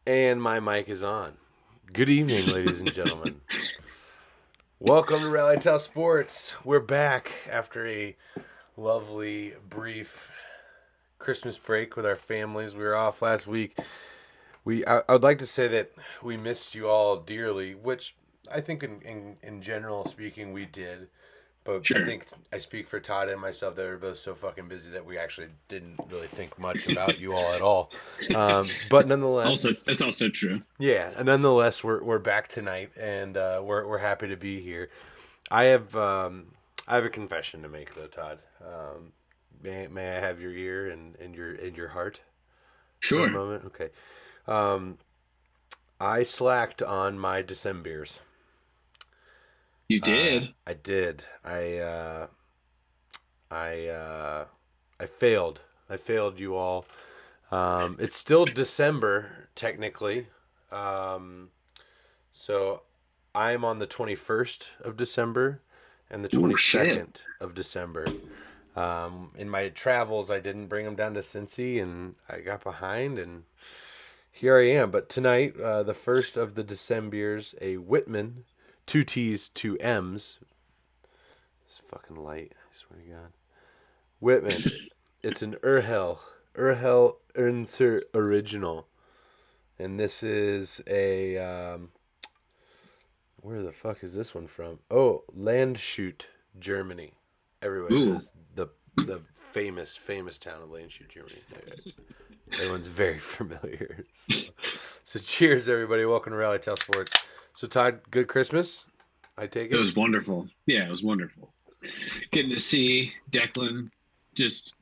And my mic is on. Good evening, ladies and gentlemen. Welcome to Rally Tell Sports. We're back after a lovely, brief Christmas break with our families. We were off last week. I would like to say that we missed you all dearly, which I think in general speaking we did. But I Sure. think I speak for Todd and myself that we're both so fucking busy that we actually didn't really think much about you all at all. But nonetheless, That's also true. yeah, and nonetheless, we're back tonight, and we're happy to be here. I have a confession to make though, Todd. May I have your ear and your heart for a Sure. moment? Okay. Um, I slacked on my Decembers. You did. I did. I I failed. I failed you all. It's still December technically. Um, So I'm on the 21st of December and the Oh shit. 22nd of December. In my travels, I didn't bring them down to Cincy, and I got behind, and here I am. But tonight, the first of the Decembers, a Whitman, two T's, two M's. It's fucking light, I swear to God. Whitman, it's an Urhel Ernser original, and this is a where the fuck is this one from? Oh, Landshut, Germany. Everybody Ooh. knows the famous town of Landshut, Germany. Everyone's very familiar. So cheers, everybody. Welcome to Rally Tell Sports. So Todd, good Christmas. I take It it. was wonderful. Yeah, it was wonderful. Getting to see Declan just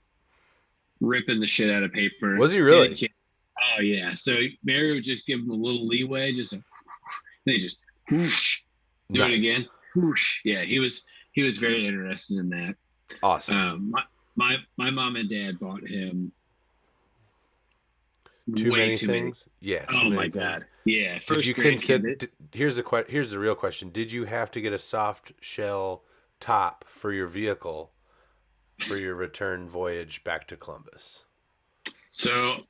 ripping the shit out of paper. Was he He had a really? kid. Oh yeah. So Mary would just give him a little leeway, then he just whoosh, do it Nice. again. Whoosh. Yeah, he was very interested in that. Awesome. My mom and dad bought him Too way many too many. things. Yeah, too Oh many my things. God. Yeah, Did first you grade kid. consider? Here's the real question. Did you have to get a soft shell top for your vehicle for your return voyage back to Columbus? So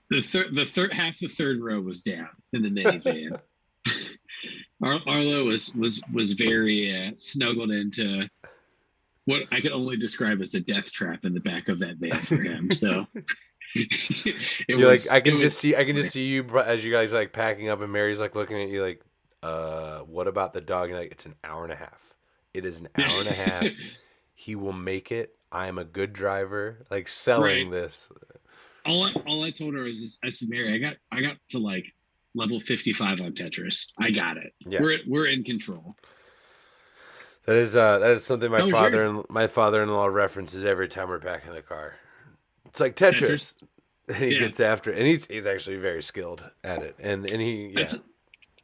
the third half the third row was down in the minivan. Arlo was very snuggled into what I could only describe as the death trap in the back of that van for him. So it You're like, was it was I can just see you as you guys like packing up, and Mary's like looking at you like, what about the dog? And you're like, it's an hour and a half. It is an hour and a half. He will make it. I am a good driver. Like right. selling this. All I told her is I said, Mary, I got to like level 55 on Tetris. I got it. Yeah, We're in control. that is something How was yours? my father-in-law references every time we're back in the car. It's like Tetris? Tetris. And he Yeah. gets after it, and he's actually very skilled at it. And he That's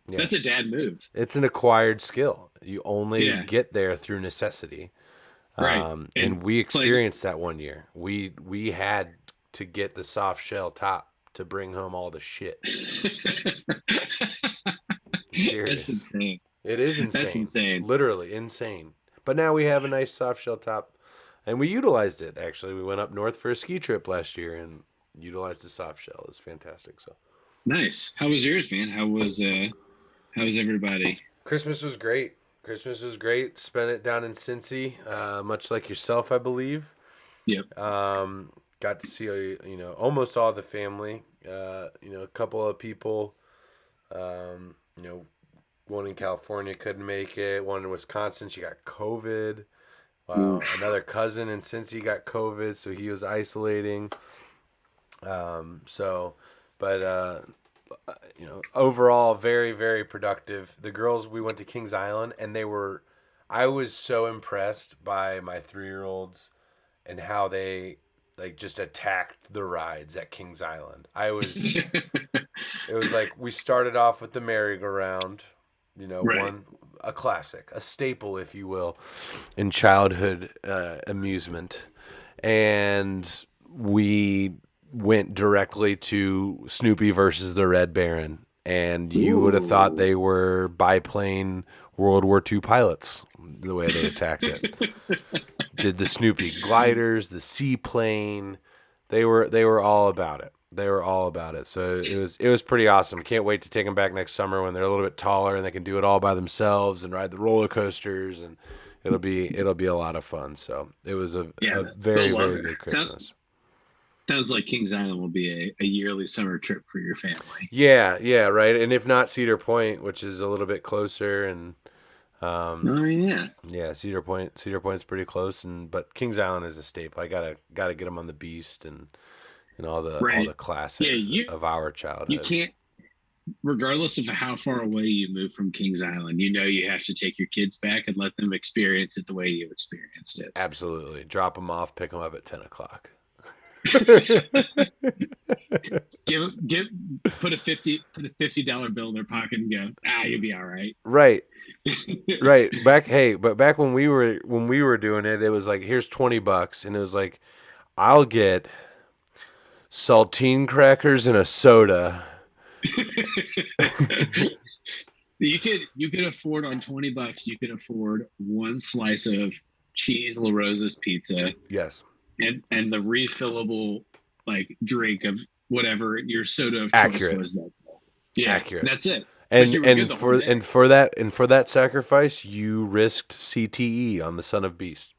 yeah. that's a dad move. It's an acquired skill. You only Yeah. get there through necessity. Right. And And we playing experienced that one year. We had to get the soft shell top to bring home all the shit. I'm That's serious. insane. It is That's insane. insane. Literally insane. But now we have a nice soft shell top, and we utilized it. Actually, we went up north for a ski trip last year and utilized the soft shell. It's fantastic. So Nice. How was yours, man? How was everybody? Christmas was great. Christmas was great. Spent it down in Cincy, much like yourself, I believe. Yep. Got to see almost all the family. A couple of people. Um, you know, one in California couldn't make it. One in Wisconsin, she got COVID. Oof. Another cousin in Cincy got COVID, so he was isolating. So, but overall, very very productive. The girls, we went to Kings Island, and they were. I was so impressed by my 3 year olds and how they like just attacked the rides at Kings Island. It was like we started off with the merry-go-round, Right. one a classic, a staple, if you will, in childhood amusement, and we went directly to Snoopy versus the Red Baron, and you would have thought Ooh. they were biplane World War II pilots the way they attacked it. Did the Snoopy gliders, the seaplane, They were all about it. They were all about it. So it was pretty awesome. Can't wait to take them back next summer when they're a little bit taller and they can do it all by themselves and ride the roller coasters, and it'll be a lot of fun. So it was Yeah, a they'll very, love very it. good Christmas. Sounds like Kings Island will be a yearly summer trip for your family. Yeah, yeah, right. And if not Cedar Point, which is a little bit closer, and um, Oh yeah, yeah, Cedar Point's pretty close, and but Kings Island is a staple. I gotta get them on the Beast and all right. the Yeah, classics of our you childhood. can't, regardless of how far away you move from Kings Island, you know you have to take your kids back and let them experience it the way you experienced Absolutely. Drop them off, pick them up at 10 o'clock. it. Give put a $50 bill in their pocket and go, you'll be all right. Right. Right. Back when we were doing it, it was like, here's $20, and it was like, I'll get saltine crackers and a soda. You could afford on $20, you could afford one slice of cheese La Rosa's pizza Yes. and the refillable like drink of whatever your soda of choice Accurate. was that day. Yeah, Accurate. that's it. But And you were good and the whole for day. and for that sacrifice, you risked CTE on the Son of Beast.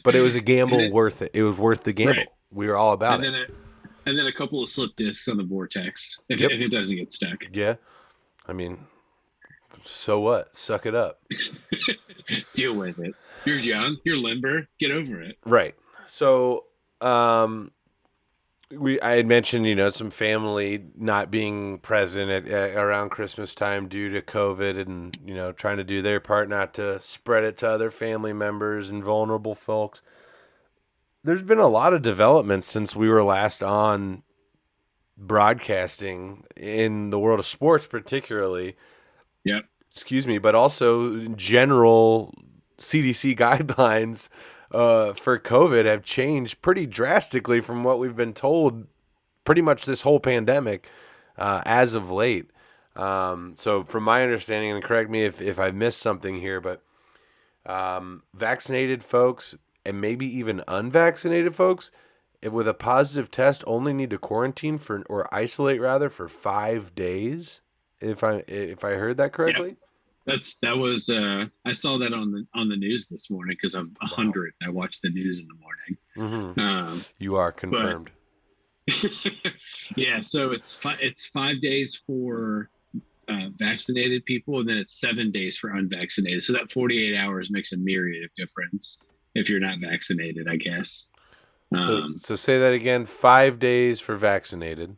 But it was a and gamble then worth it. It was worth the right, gamble. We were all about and it. then a and then a couple of slip discs on the vortex Yep. if it doesn't get stuck. Yeah. I mean, so what? Suck it up. Deal with it. You're young. You're limber. Get over it. Right. So, um, I had mentioned, some family not being present around Christmas time due to COVID, and trying to do their part not to spread it to other family members and vulnerable folks. There's been a lot of developments since we were last on broadcasting in the world of sports, particularly. Yep. Excuse me, but also general CDC guidelines for COVID have changed pretty drastically from what we've been told pretty much this whole pandemic as of late. So, from my understanding, and correct me if I've missed something here, but vaccinated folks and maybe even unvaccinated folks with a positive test only need to quarantine for, or isolate rather, for 5 days. If I heard that Yep. correctly. That was I saw that on the news this morning because I'm a Wow. hundred. I watched the news in the Hmm. morning. You are But confirmed. yeah, so it's 5 days for vaccinated people, and then it's 7 days for unvaccinated. So that 48 hours makes a myriad of difference if you're not vaccinated, I guess. So Um, so say that again. 5 days for vaccinated,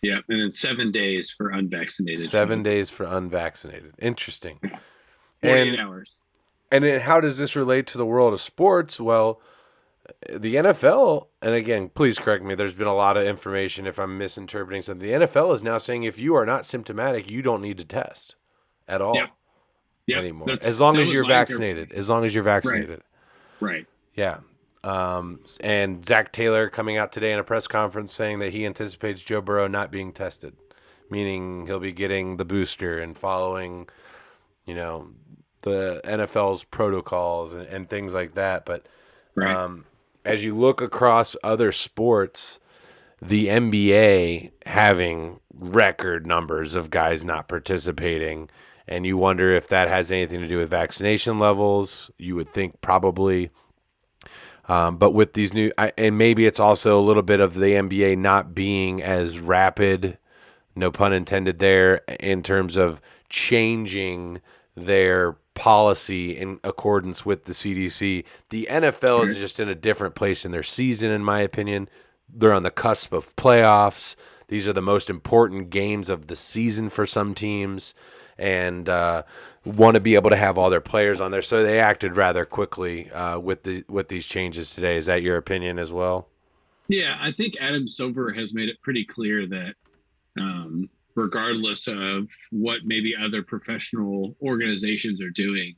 yeah, and then 7 days for unvaccinated 7 days for unvaccinated. Interesting. 48 And hours. and then how does this relate to the world of sports? Well, the NFL, and again, please correct me. There's been a lot of information if I'm misinterpreting something. The NFL is now saying if you are not symptomatic, you don't need to test at Yep, all yep. anymore, That's as long that as was you're my vaccinated. interpretation. As long as you're Right, vaccinated. right. Yeah. And Zach Taylor coming out today in a press conference saying that he anticipates Joe Burrow not being tested, meaning he'll be getting the booster and following, you know, the NFL's protocols and things like that. But Right. um, as you look across other sports, the NBA having record numbers of guys not participating, and you wonder if that has anything to do with vaccination levels. You would think probably. But with these and maybe it's also a little bit of the NBA not being as rapid, no pun intended there, in terms of changing their policy in accordance with the CDC. The NFL is Right. just in a different place in their season, in my opinion. They're on the cusp of playoffs. These are the most important games of the season for some teams, and want to be able to have all their players on there. So they acted rather quickly with these changes today. Is that your opinion as well? Yeah, I think Adam Silver has made it pretty clear that regardless of what maybe other professional organizations are doing,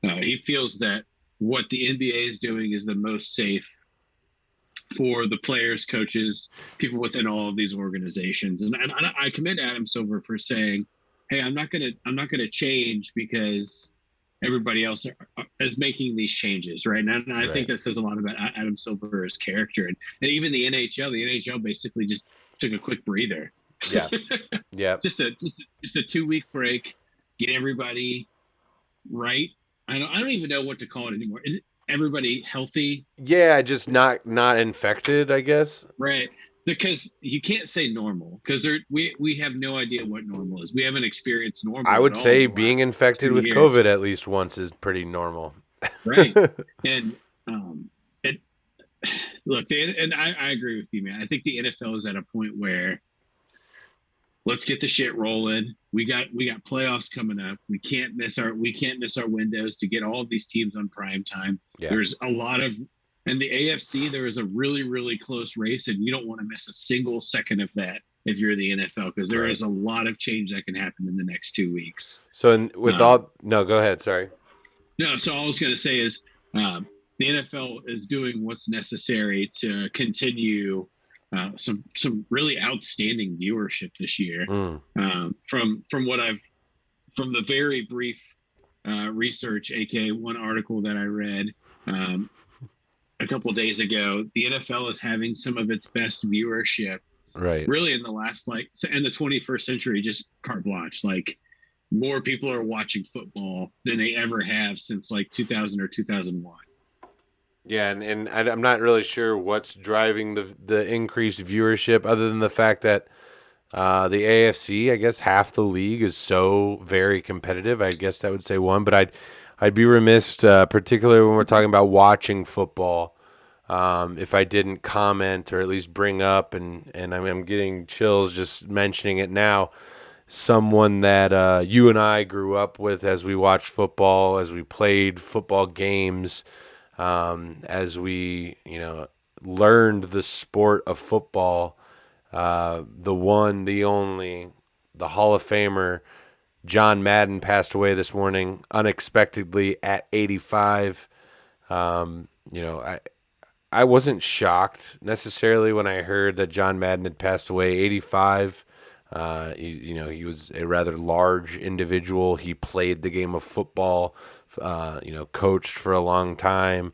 he feels that what the NBA is doing is the most safe for the players, coaches, people within all of these organizations. And I commend Adam Silver for saying, "Hey, I'm not gonna change because everybody else is making these changes, right? And I think Right. that says a lot about Adam Silver's character, and even the NHL basically just took a quick breather, Yeah. Yeah. just a 2 week break, get everybody right. I don't even know what to call it anymore. Everybody healthy, Yeah, just not infected, I guess. right? Because you can't say normal because we have no idea what normal is. We haven't experienced I normal at would all in say the being last infected two with years, COVID at least once is pretty normal. right? And it, look, and I agree with you, man. I think the NFL is at a point where let's get the shit rolling. We got playoffs coming up. We can't miss our windows to get all of these teams on prime time. Yeah. There's a lot of in the AFC there is a really close race, and you don't want to miss a single second of that if you're the NFL because there Right. is a lot of change that can happen in the next 2 weeks. So with Um, all no, go ahead. Sorry. no, so all I was going to say is the NFL is doing what's necessary to continue some really outstanding viewership this year. Mm, From what I've from the very brief research, aka one article that I read um, a couple of days ago, the NFL is having some of its best viewership right. really in the last like in the 21st century, just carte blanche. Like more people are watching football than they ever have since like 2000 or 2001. Yeah, and I'm not really sure what's driving the increased viewership, other than the fact that the AFC, I guess half the league is so very competitive. I guess that would say one, but I'd be remiss, particularly when we're talking about watching football, if I didn't comment or at least bring up, and I'm getting chills just mentioning it now. Someone that you and I grew up with as we watched football, as we played football games, as we learned the sport of football. The one, the only, the Hall of Famer John Madden passed away this morning unexpectedly at 85. I wasn't shocked necessarily when I heard that John Madden had passed away. 85. He was a rather large individual. He played the game of football. Coached for a long time.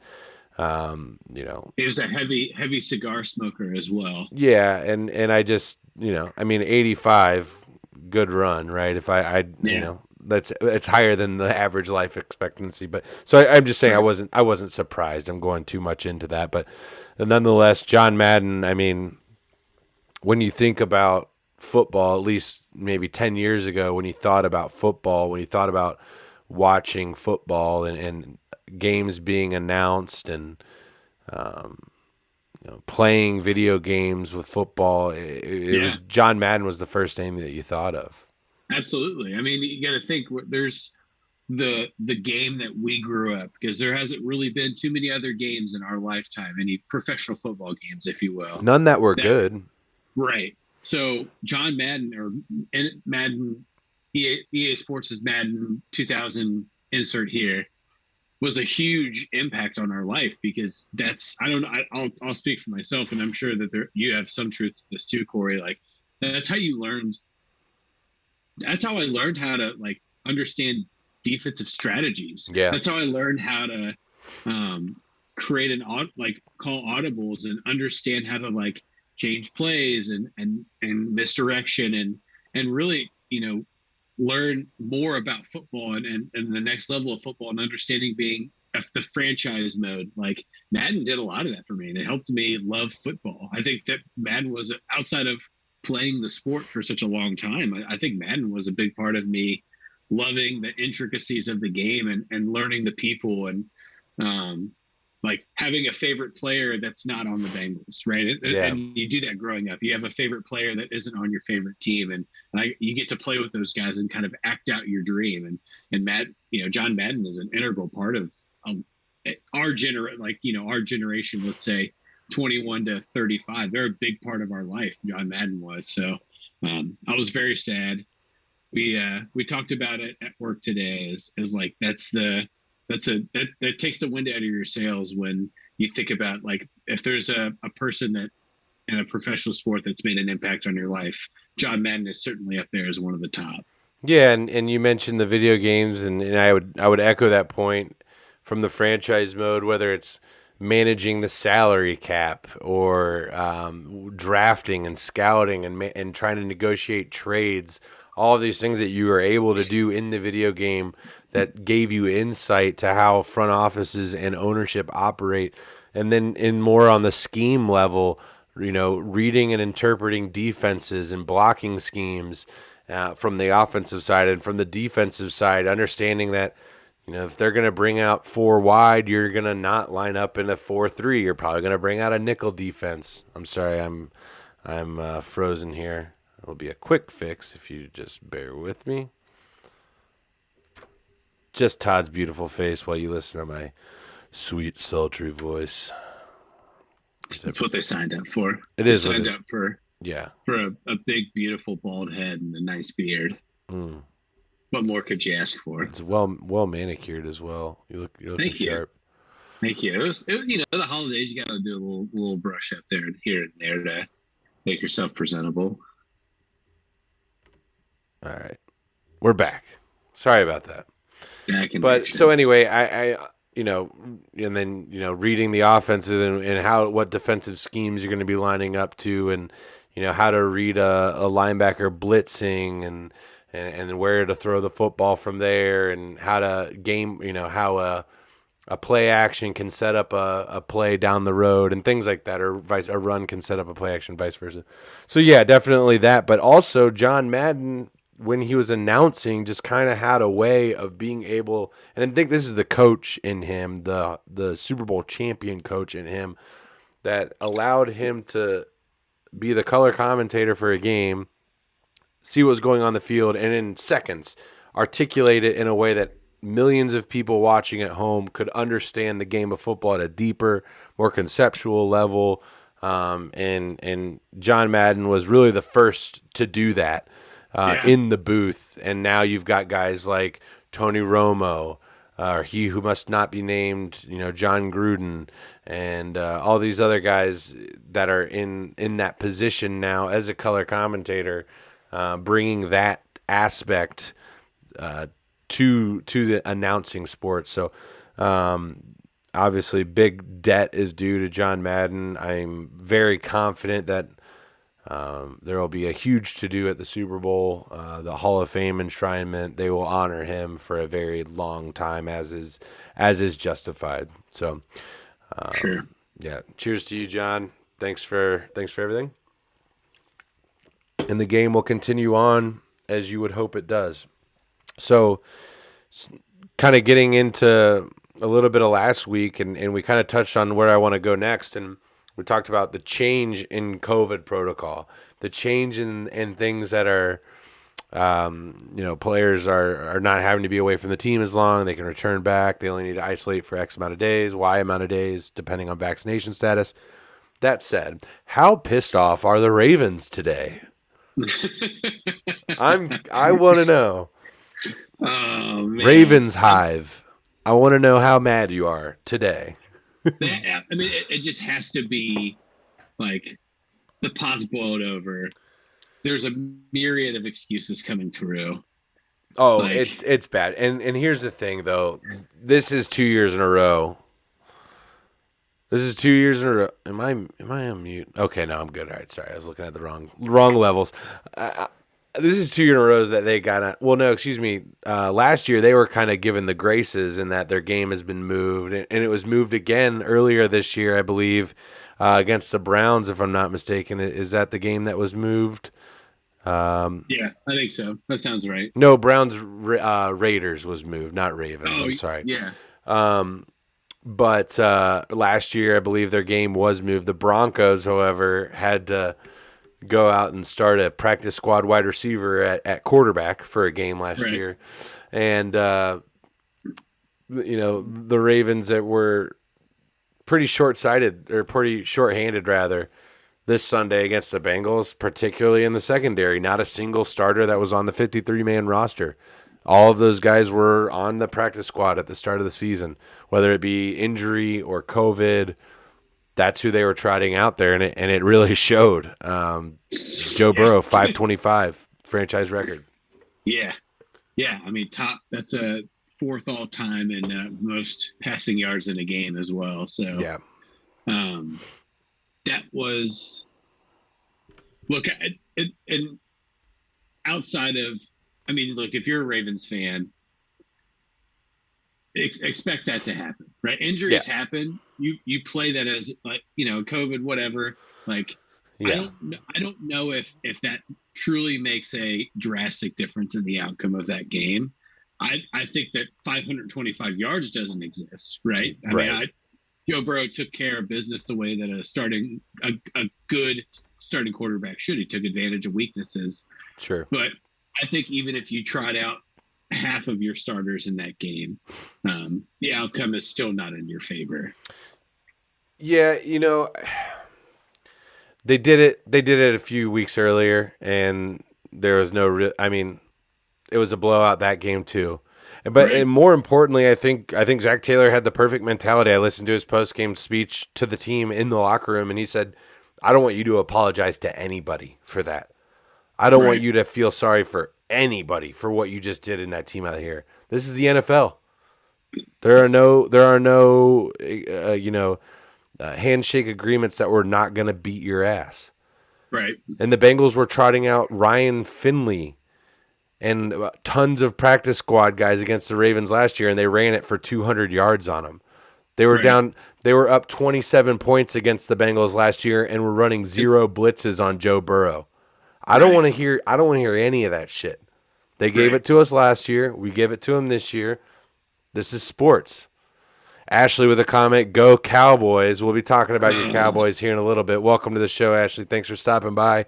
He was a heavy cigar smoker as well. Yeah, and I just, I mean, 85, good run, right? If Yeah, that's it's higher than the average life expectancy. But so I'm just saying right. I wasn't surprised. I'm going too much into that, but nonetheless, John Madden. I mean, when you think about football, at least maybe 10 years ago, when you thought about football, when you thought about watching football and games being announced and um, playing video games with football, it Yeah, was John Madden was the first name that you thought of. absolutely. I mean, you got to think there's the game that we grew up because there hasn't really been too many other games in our lifetime, any professional football games, if you will. None that were That good. right. So John Madden or Madden EA Sports' Madden 2000 insert here was a huge impact on our life because that's I don't know I'll speak for myself and I'm sure that you have some truth to this too, Corey. Like that's how you learned. That's how I learned how to like understand defensive strategies. Yeah. That's how I learned how to um, create like call audibles and understand how to like change plays and misdirection and really learn more about football and the next level of football and understanding being the franchise mode. Like Madden did a lot of that for me, and it helped me love football. I think that Madden was outside of playing the sport for such a long time. I think Madden was a big part of me loving the intricacies of the game and learning the people and um, like having a favorite player that's not on the Bengals, right? Yeah. And you do that growing up. You have a favorite player that isn't on your favorite team, and you get to play with those guys and kind of act out your dream. And John Madden is an integral part of um, our generation. Let's say 21 to 35. They're a big part of our life. John Madden was so. I was very sad. We talked about it at work today. As like that takes the wind out of your sails when you think about like if there's a person that in a professional sport that's made an impact on your life, John Madden is certainly up there as one of the top. Yeah, and you mentioned the video games, and I would echo that point from the franchise mode, whether it's managing the salary cap or drafting and scouting and trying to negotiate trades. All of these things that you were able to do in the video game that gave you insight to how front offices and ownership operate, and then in more on the scheme level, reading and interpreting defenses and blocking schemes from the offensive side, and from the defensive side, understanding that if they're going to bring out four wide, you're going to not line up in a 4-3. You're probably going to bring out a nickel defense. I'm sorry, I'm frozen here. It'll be a quick fix if you just bear with me. Just Todd's beautiful face while you listen to my sweet, sultry voice. That's what they signed up for. It They is what signed it. up for Yeah. a big, beautiful bald head and a nice beard. Mm. What more could you ask for? It's well manicured as well. You're looking Thank you. sharp. Thank you. The holidays, you got to do a little brush up there and here and there to make yourself presentable. All right, we're back. Sorry about that. Back in But action. so anyway, and then reading the offenses and what defensive schemes you're going to be lining up to, and how to read a linebacker blitzing, and where to throw the football from there, and how to game, how a play action can set up a play down the road, and things like that, or a run can set up a play action, vice versa. So yeah, definitely that. But also John Madden, when he was announcing, just kind of had a way of being able, and I think this is the coach in him, the Super Bowl champion coach in him, that allowed him to be the color commentator for a game, see what was going on the field, and in seconds articulate it in a way that millions of people watching at home could understand the game of football at a deeper, more conceptual level. And John Madden was really the first to do that Yeah. in the booth. And now you've got guys like Tony Romo, or he who must not be named, John Gruden, and all these other guys that are in that position now as a color commentator, bringing that aspect uh, to the announcing sports. So obviously, big debt is due to John Madden. I'm very confident that there will be a huge to do at the Super Bowl, the Hall of Fame enshrinement. They will honor him for a very long time, as is justified. So, Sure. yeah, cheers to you, John. Thanks for everything. And the game will continue on as you would hope it does. So, kind of getting into a little bit of last week, and we kind of touched on where I want to go next, and we talked about the change in COVID protocol, the change in things that are, players are not having to be away from the team as long. They can return back. They only need to isolate for X amount of days, Y amount of days, depending on vaccination status. That said, how pissed off are the Ravens today? I want to know. Oh man. Ravens Hive. I want to know how mad you are today. It just has to be like the pot's boiled over. There's a myriad of excuses coming through. Oh, Like, it's bad. And here's the thing though. This is 2 years in a row. This is 2 years in a row. Am I on mute? Okay, no, I'm good. All right, sorry. I was looking at the wrong levels. This is 2 years in a row that they got. Well, no, excuse me. Last year they were kind of given the graces in that their game has been moved, and it was moved again earlier this year, I believe, against the Browns, if I'm not mistaken. Is that the game that was moved? yeah, I think so. That sounds right. No, Browns Raiders was moved, not Ravens. Oh, I'm sorry. yeah. But last year, I believe their game was moved. The Broncos, however, had to go out and start a practice squad wide receiver at quarterback for a game last Right. year. And, the Ravens that were pretty short-sighted, or pretty short-handed, rather, this Sunday against the Bengals, particularly in the secondary. Not a single starter that was on the 53-man roster. All of those guys were on the practice squad at the start of the season, whether it be injury or COVID. That's who they were trotting out there, and it really showed. Joe Yeah. Burrow, 525 franchise record. Yeah. Yeah, I mean, top. That's a fourth all time in most passing yards in a game as well. So Yeah. um, that was look. And outside of, I mean, look, if you're a Ravens fan, expect that to happen, right? Yeah. Injuries happen. You play that as like COVID, whatever. Like Yeah. I don't know if that truly makes a drastic difference in the outcome of that game. I think that 525 yards doesn't exist, right? I mean, Right. Joe Burrow took care of business the way that a good starting quarterback should. He took advantage of weaknesses, Sure. but I think even if you tried out half of your starters in that game, the outcome is still not in your favor. Yeah, they did it. They did it a few weeks earlier, and there was no. I mean, it was a blowout that game too. And Right. more importantly, I think Zach Taylor had the perfect mentality. I listened to his post game speech to the team in the locker room, and he said, "I don't want you to apologize to anybody for that. I don't want Right. you to feel sorry for anybody for what you just did in that team out here. This is the NFL. There are no handshake agreements that we're not going to beat your ass." Right. And the Bengals were trotting out Ryan Finley and tons of practice squad guys against the Ravens last year, and they ran it for 200 yards on them. They were Right. down. They were up 27 points against the Bengals last year, and were running It's zero blitzes on Joe Burrow. I don't right. want to hear. I don't want to hear any of that shit. They gave Right. it to us last year. We give it to them this year. This is sports. Ashley with a comment, go Cowboys. We'll be talking about your Uh, Cowboys here in a little bit. Welcome to the show, Ashley. Thanks for stopping by.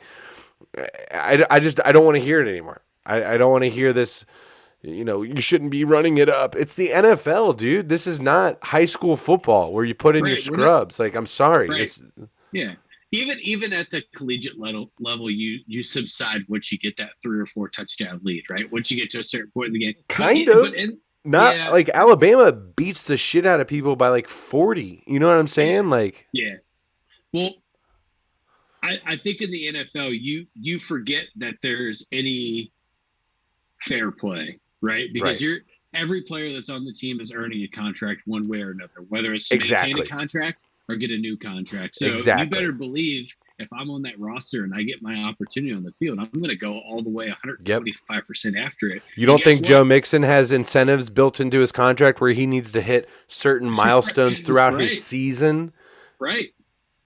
I don't want to hear it anymore. I don't want to hear this. You shouldn't be running it up. It's the NFL, dude. This is not high school football where you put in your right. We're not scrubs. Like, I'm sorry. right. This Yeah. Even at the collegiate level, you subside once you get that 3 or 4 touchdown lead, right? Once you get to a certain point in the game. kind But of in not yeah, like Alabama beats the shit out of people by like 40. You know what I'm yeah, saying? Like, yeah. Well, I think in the NFL you forget that there's any fair play, right? Because right. you're every player that's on the team is earning a contract one way or another, whether it's to maintain a Exactly. contract or get a new contract. So you Exactly. better believe if I'm on that roster and I get my opportunity on the field, I'm going to go all the way Yep. 125% after it. You And don't guess think what? Joe Mixon has incentives built into his contract where he needs to hit certain milestones throughout his Right, season? right,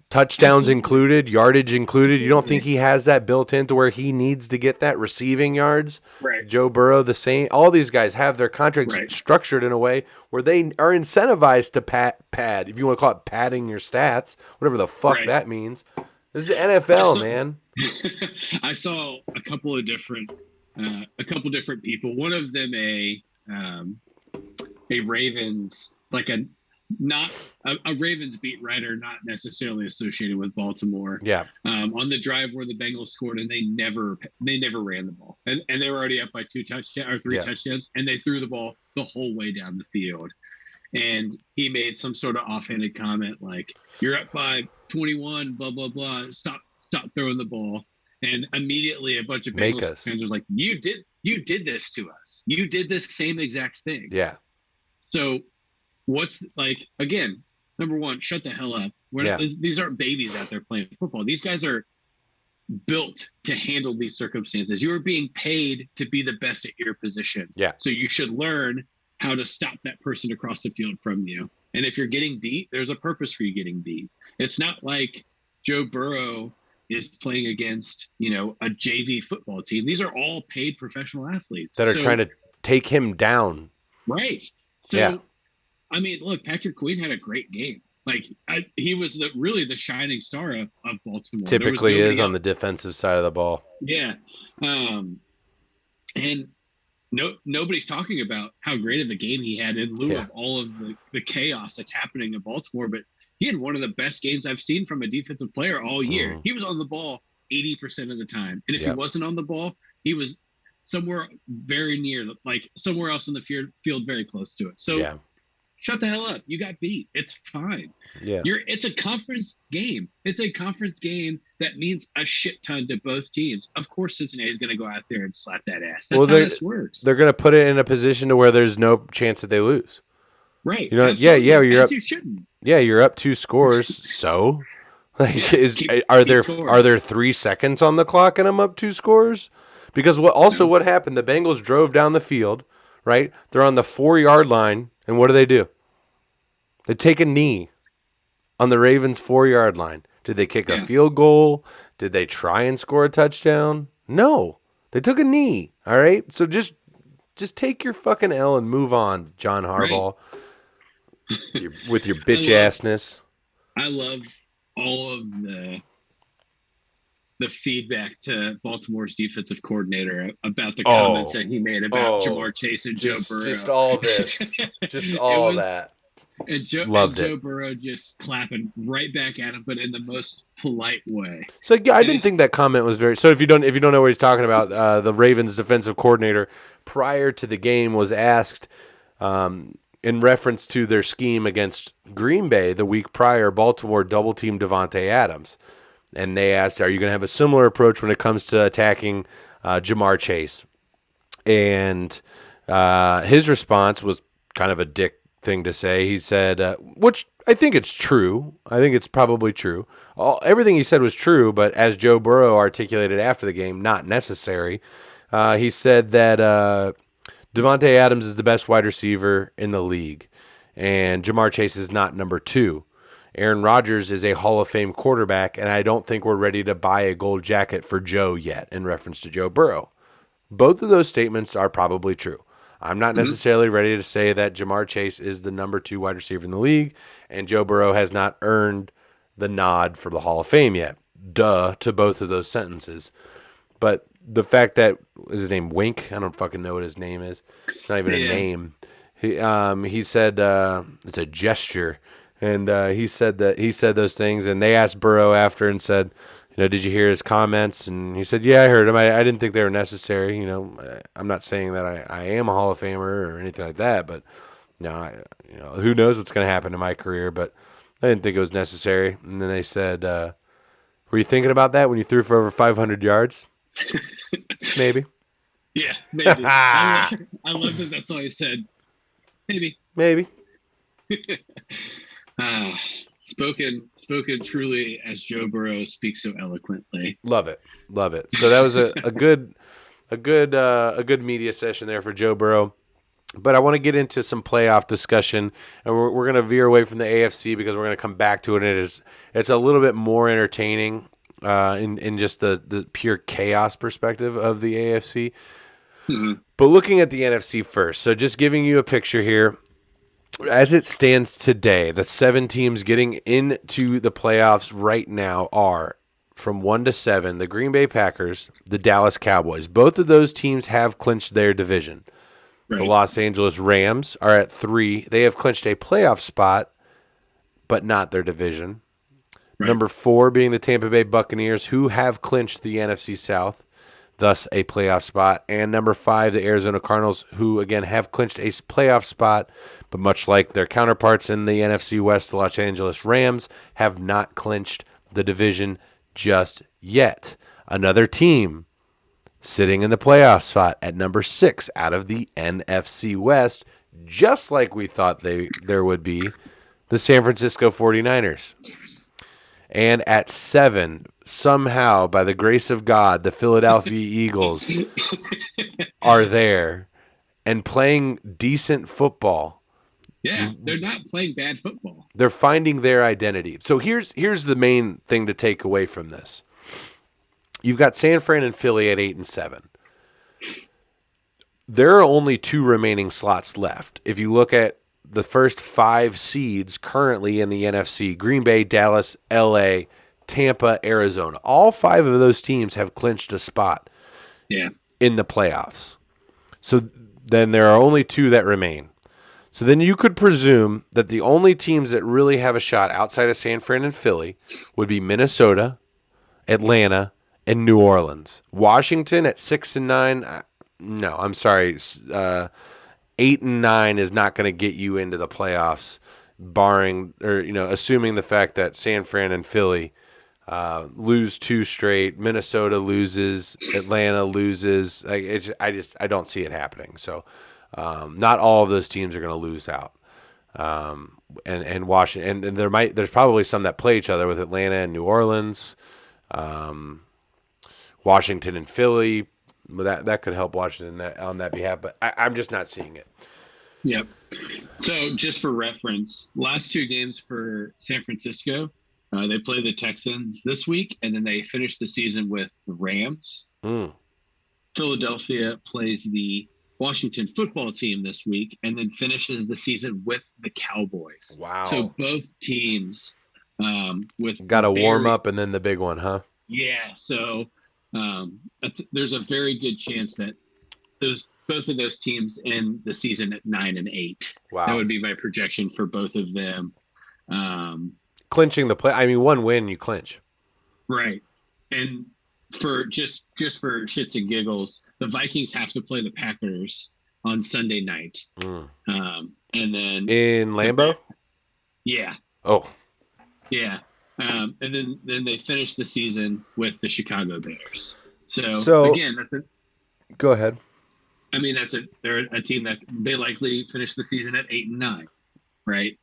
Touchdowns absolutely, included, yardage included. You don't think absolutely, he has that built into where he needs to get that receiving yards? right, Joe Burrow, the same. All these guys have their contracts right, structured in a way where they are incentivized to pad, if you want to call it padding your stats, whatever the fuck right. that means. This is the I NFL, saw man. I saw a couple different people. One of them a Ravens like a not a Ravens beat writer, not necessarily associated with Baltimore. Yeah, On the drive where the Bengals scored, and they never ran the ball, and they were already up by 2 touchdowns or three yeah. touchdowns, and they threw the ball the whole way down the field. And he made some sort of offhanded comment like, "You're up by 21, blah blah blah. Stop throwing the ball." And immediately, a bunch of Make Bengals us. fans was like, "You did this to us. You did this same exact thing." Yeah, So what's like again? Number one, shut the hell up. We're not, yeah, these aren't babies out there playing football. These guys are built to handle these circumstances. You are being paid to be the best at your position. yeah. So you should learn how to stop that person across the field from you. And if you're getting beat, there's a purpose for you getting beat. It's not like Joe Burrow is playing against, a JV football team. These are all paid professional athletes. That are trying So, to take him down. right. Yeah. So, I mean, look, Patrick Queen had a great game. Like he was really the shining star of Baltimore. There was Typically is nobody on else. the defensive side of the ball. Yeah. Um, and nobody's talking about how great of a game he had in lieu Yeah. of all of the chaos that's happening in Baltimore. But he had one of the best games I've seen from a defensive player all year. Mm, He was on the ball 80% of the time. And if he yep. wasn't on the ball, he was somewhere very near, like somewhere else in the field very close to it. So Yeah. shut the hell up. You got beat. It's fine. Yeah. It's a conference game. It's a conference game that means a shit ton to both teams. Of course Cincinnati is going to go out there and slap that ass. Well, That's how this works. they're going to put it in a position to where there's no chance that they lose. Right. You know, yeah, Absolutely. you're As up. you shouldn't. Yeah, you're up 2 scores. So, like, Yeah. Keep are scoring. there 3 seconds on the clock and I'm up 2 scores? Because No. what happened? The Bengals drove down the field, right? They're on the 4 yard line, and what do? They take a knee on the Ravens 4 yard line. Did they kick a Yeah. field goal? Did they try and score a touchdown? No, they took a knee. All right, so just take your fucking L and move on, John Right. Harbaugh, with your I bitch love assness. I love all of the feedback to Baltimore's defensive coordinator about the comments Oh, that he made about oh, Jamar Chase and Joe just Burrow. all this, just It all was that. and Loved it. Joe Burrow just clapping right back at him, but in the most polite way. So yeah, I And didn't it's think that comment was very. So if you don't know what he's talking about, the Ravens defensive coordinator prior to the game was asked, in reference to their scheme against Green Bay the week prior. Baltimore double teamed Devontae Adams, and they asked, "Are you going to have a similar approach when it comes to attacking Jamar Chase?" And his response was kind of a dick thing to say. He said, which I think it's true. I think it's probably true. Everything he said was true, but as Joe Burrow articulated after the game, not necessary. He said that Devontae Adams is the best wide receiver in the league, and Jamar Chase is not number two. Aaron Rodgers is a Hall of Fame quarterback, and I don't think we're ready to buy a gold jacket for Joe yet, in reference to Joe Burrow. Both of those statements are probably true. I'm not mhm, necessarily ready to say that Jamar Chase is the number two wide receiver in the league, and Joe Burrow has not earned the nod for the Hall of Fame yet. Duh to both of those sentences. But the fact that is his name Wink, I don't fucking know what his name is. It's not even a yeah, name. He said it's a gesture, and he said those things, and they asked Burrow after and said, did you hear his comments? And he said, yeah, I heard him. I didn't think they were necessary. I'm not saying that I am a Hall of Famer or anything like that, but who knows what's going to happen in my career, but I didn't think it was necessary. And then they said, were you thinking about that when you threw for over 500 yards? Maybe. yeah, maybe. I love that. That's all he said. Maybe. Maybe. Ah, spoken truly as Joe Burrow speaks so eloquently. Love it. Love it. So that was a good media session there for Joe Burrow. But I want to get into some playoff discussion, and we're going to veer away from the AFC because we're going to come back to it. And it's a little bit more entertaining in just the pure chaos perspective of the AFC. Mhm. But looking at the NFC first, so just giving you a picture here. As it stands today, the 7 teams getting into the playoffs right now are from 1 to 7, the Green Bay Packers, the Dallas Cowboys. Both of those teams have clinched their division. The Right, Los Angeles Rams are at 3. They have clinched a playoff spot, but not their division. right, Number 4 being the Tampa Bay Buccaneers, who have clinched the NFC South, thus a playoff spot. And number 5, the Arizona Cardinals, who again have clinched a playoff spot, but much like their counterparts in the NFC West, the Los Angeles Rams, have not clinched the division just yet. Another team sitting in the playoff spot at number 6 out of the NFC West, just like we thought there would be, the San Francisco 49ers. And at 7, somehow, by the grace of God, the Philadelphia Eagles are there and playing decent football. yeah, they're not playing bad football. They're finding their identity. So here's the main thing to take away from this. You've got San Fran and Philly at 8 and 7. There are only 2 remaining slots left. If you look at the first 5 seeds currently in the NFC, Green Bay, Dallas, LA, Tampa, Arizona. All 5 of those teams have clinched a spot Yeah, in the playoffs. So then there are only 2 that remain. So then you could presume that the only teams that really have a shot outside of San Fran and Philly would be Minnesota, Atlanta, and New Orleans. Washington at 6 and 9. No, I'm sorry. 8-9 is not going to get you into the playoffs, barring or assuming the fact that San Fran and Philly lose 2 straight, Minnesota loses, Atlanta loses. I don't see it happening. So not all of those teams are going to lose out. And Washington, and there's probably some that play each other with Atlanta and New Orleans, Washington and Philly. That could help Washington on that behalf, but I'm just not seeing it. Yep. So just for reference, last 2 games for San Francisco, they play the Texans this week, and then they finish the season with the Rams. Mm. Philadelphia plays the Washington football team this week, and then finishes the season with the Cowboys. Wow. So both teams with got a warm up and then the big one, huh? Yeah. So there's a very good chance that both of those teams end the season at 9-8. Wow. That would be my projection for both of them. Clinching the play. I mean, one win, you clinch. Right. And for just for shits and giggles, the Vikings have to play the Packers on Sunday night. Mm. And then in Lambeau? Yeah. Oh. Yeah. And then they finish the season with the Chicago Bears. So again, go ahead. I mean, they're a team that they likely finish the season at 8-9, right?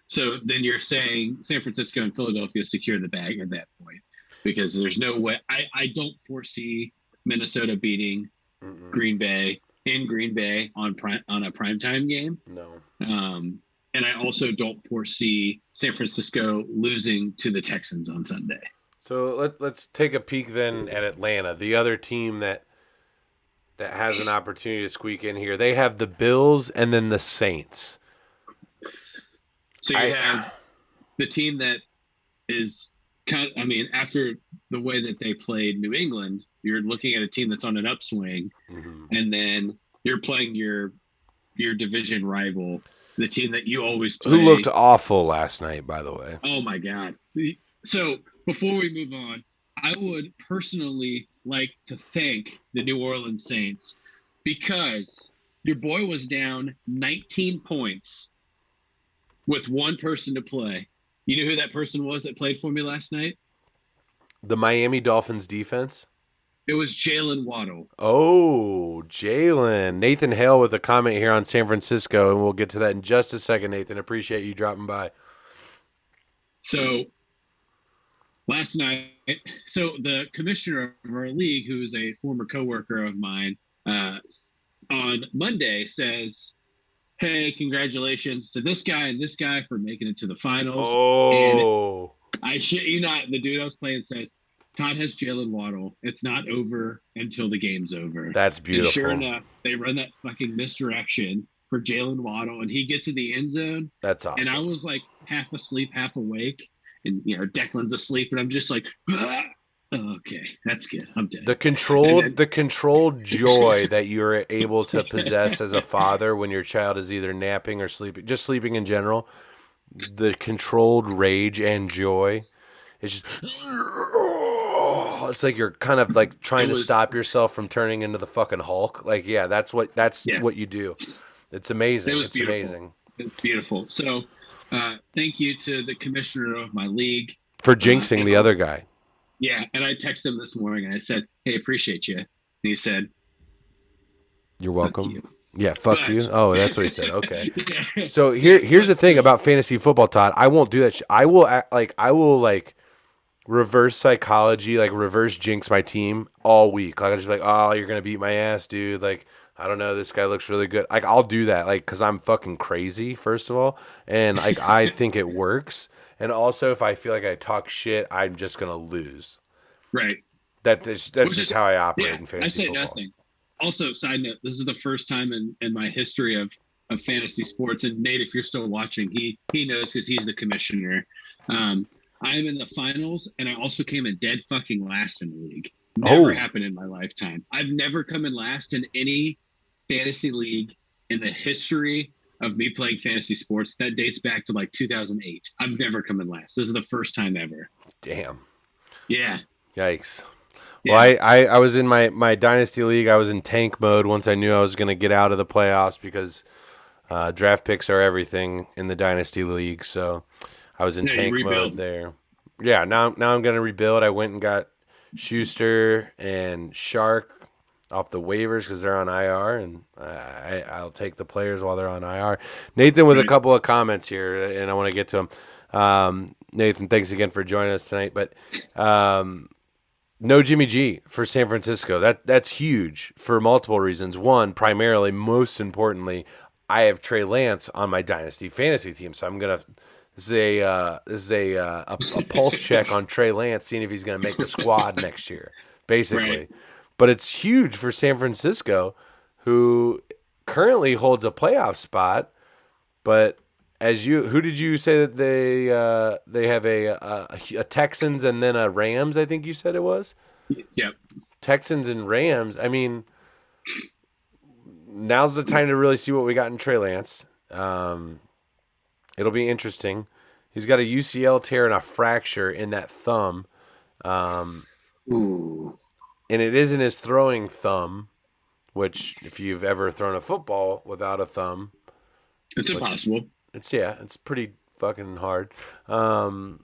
So then you're saying San Francisco and Philadelphia secure the bag at that point, because there's no way. I don't foresee Minnesota beating Green Bay in Green Bay on a primetime game. No. And I also don't foresee San Francisco losing to the Texans on Sunday. So let's take a peek then at Atlanta, the other team that has an opportunity to squeak in here. They have the Bills and then the Saints. So you have the team that is after the way that they played New England, you're looking at a team that's on an upswing, and then you're playing your division rival, the team that you always play. Who looked awful last night, by the way. Oh, my God. So before we move on, I would personally like to thank the New Orleans Saints, because your boy was down 19 points with one person to play. You know who that person was that played for me last night? The Miami Dolphins defense? It was Jalen Waddle. Oh, Jalen. Nathan Hale with a comment here on San Francisco, and we'll get to that in just a second, Nathan. Appreciate you dropping by. So last night, the commissioner of our league, who is a former coworker of mine, on Monday says, "Hey, congratulations to this guy and this guy for making it to the finals." Oh. And I shit you not, the dude I was playing says, "Todd has Jalen Waddle. It's not over until the game's over." That's beautiful. And sure enough, they run that fucking misdirection for Jalen Waddle, and he gets in the end zone. That's awesome. And I was like half asleep, half awake. And, Declan's asleep, and I'm just like, ah! Oh, okay, that's good. I'm dead. The controlled joy that you're able to possess as a father when your child is either napping or sleeping, just sleeping in general. The controlled rage and joy. It's just, it's like you're kind of like trying to stop yourself from turning into the fucking Hulk. Like, yeah, that's what you do. It's amazing. It's beautiful. Amazing. It's beautiful. So, thank you to the commissioner of my league for jinxing the other guy. Yeah, and I texted him this morning and I said, "Hey, appreciate you." And he said, "You're welcome." Fuck you. Yeah, fuck you. Oh, that's what he said. Okay. So here's the thing about fantasy football, Todd. I won't do that. I will reverse psychology, like reverse jinx my team all week. Like I'll just be like, "Oh, you're gonna beat my ass, dude." Like, I don't know, this guy looks really good. Like, I'll do that, like, because I'm fucking crazy, first of all, and like I think it works. And also, if I feel like I talk shit, I'm just gonna lose. Right. That's just how I operate in fantasy football. Nothing. Also, side note: this is the first time in my history of fantasy sports. And Nate, if you're still watching, he knows because he's the commissioner. I am in the finals, and I also came in dead fucking last in the league. Never happened in my lifetime. I've never come in last in any fantasy league in the history of me playing fantasy sports. That dates back to like 2008. I've never come in last. This is the first time ever. Damn. Yeah. Yikes. Yeah. Well, I was in my dynasty league. I was in tank mode once I knew I was going to get out of the playoffs because Draft picks are everything in the dynasty league, so I was in Yeah, you tank mode rebuild. there. Yeah, now I'm gonna rebuild. I went and got Schuster and Shark off the waivers because they're on IR, and I'll take the players while they're on IR. Nathan with a Right. couple of comments here, and I want to get to them. Nathan, thanks again for joining us tonight. But no Jimmy G for San Francisco. That's huge for multiple reasons. One, primarily, most importantly, I have Trey Lance on my dynasty fantasy team, so I'm gonna. This is a pulse check on Trey Lance, seeing if he's gonna make the squad next year, Right. basically. But it's huge for San Francisco, who currently holds a playoff spot. But who did you say that they have a Texans and then a Rams? I think you said it was. Yep. Texans and Rams. I mean, now's the time to really see what we got in Trey Lance. It'll be interesting. He's got a UCL tear and a fracture in that thumb, um, Ooh. and it isn't his throwing thumb. Which, if you've ever thrown a football without a thumb, It's which impossible. it's pretty fucking hard. Um,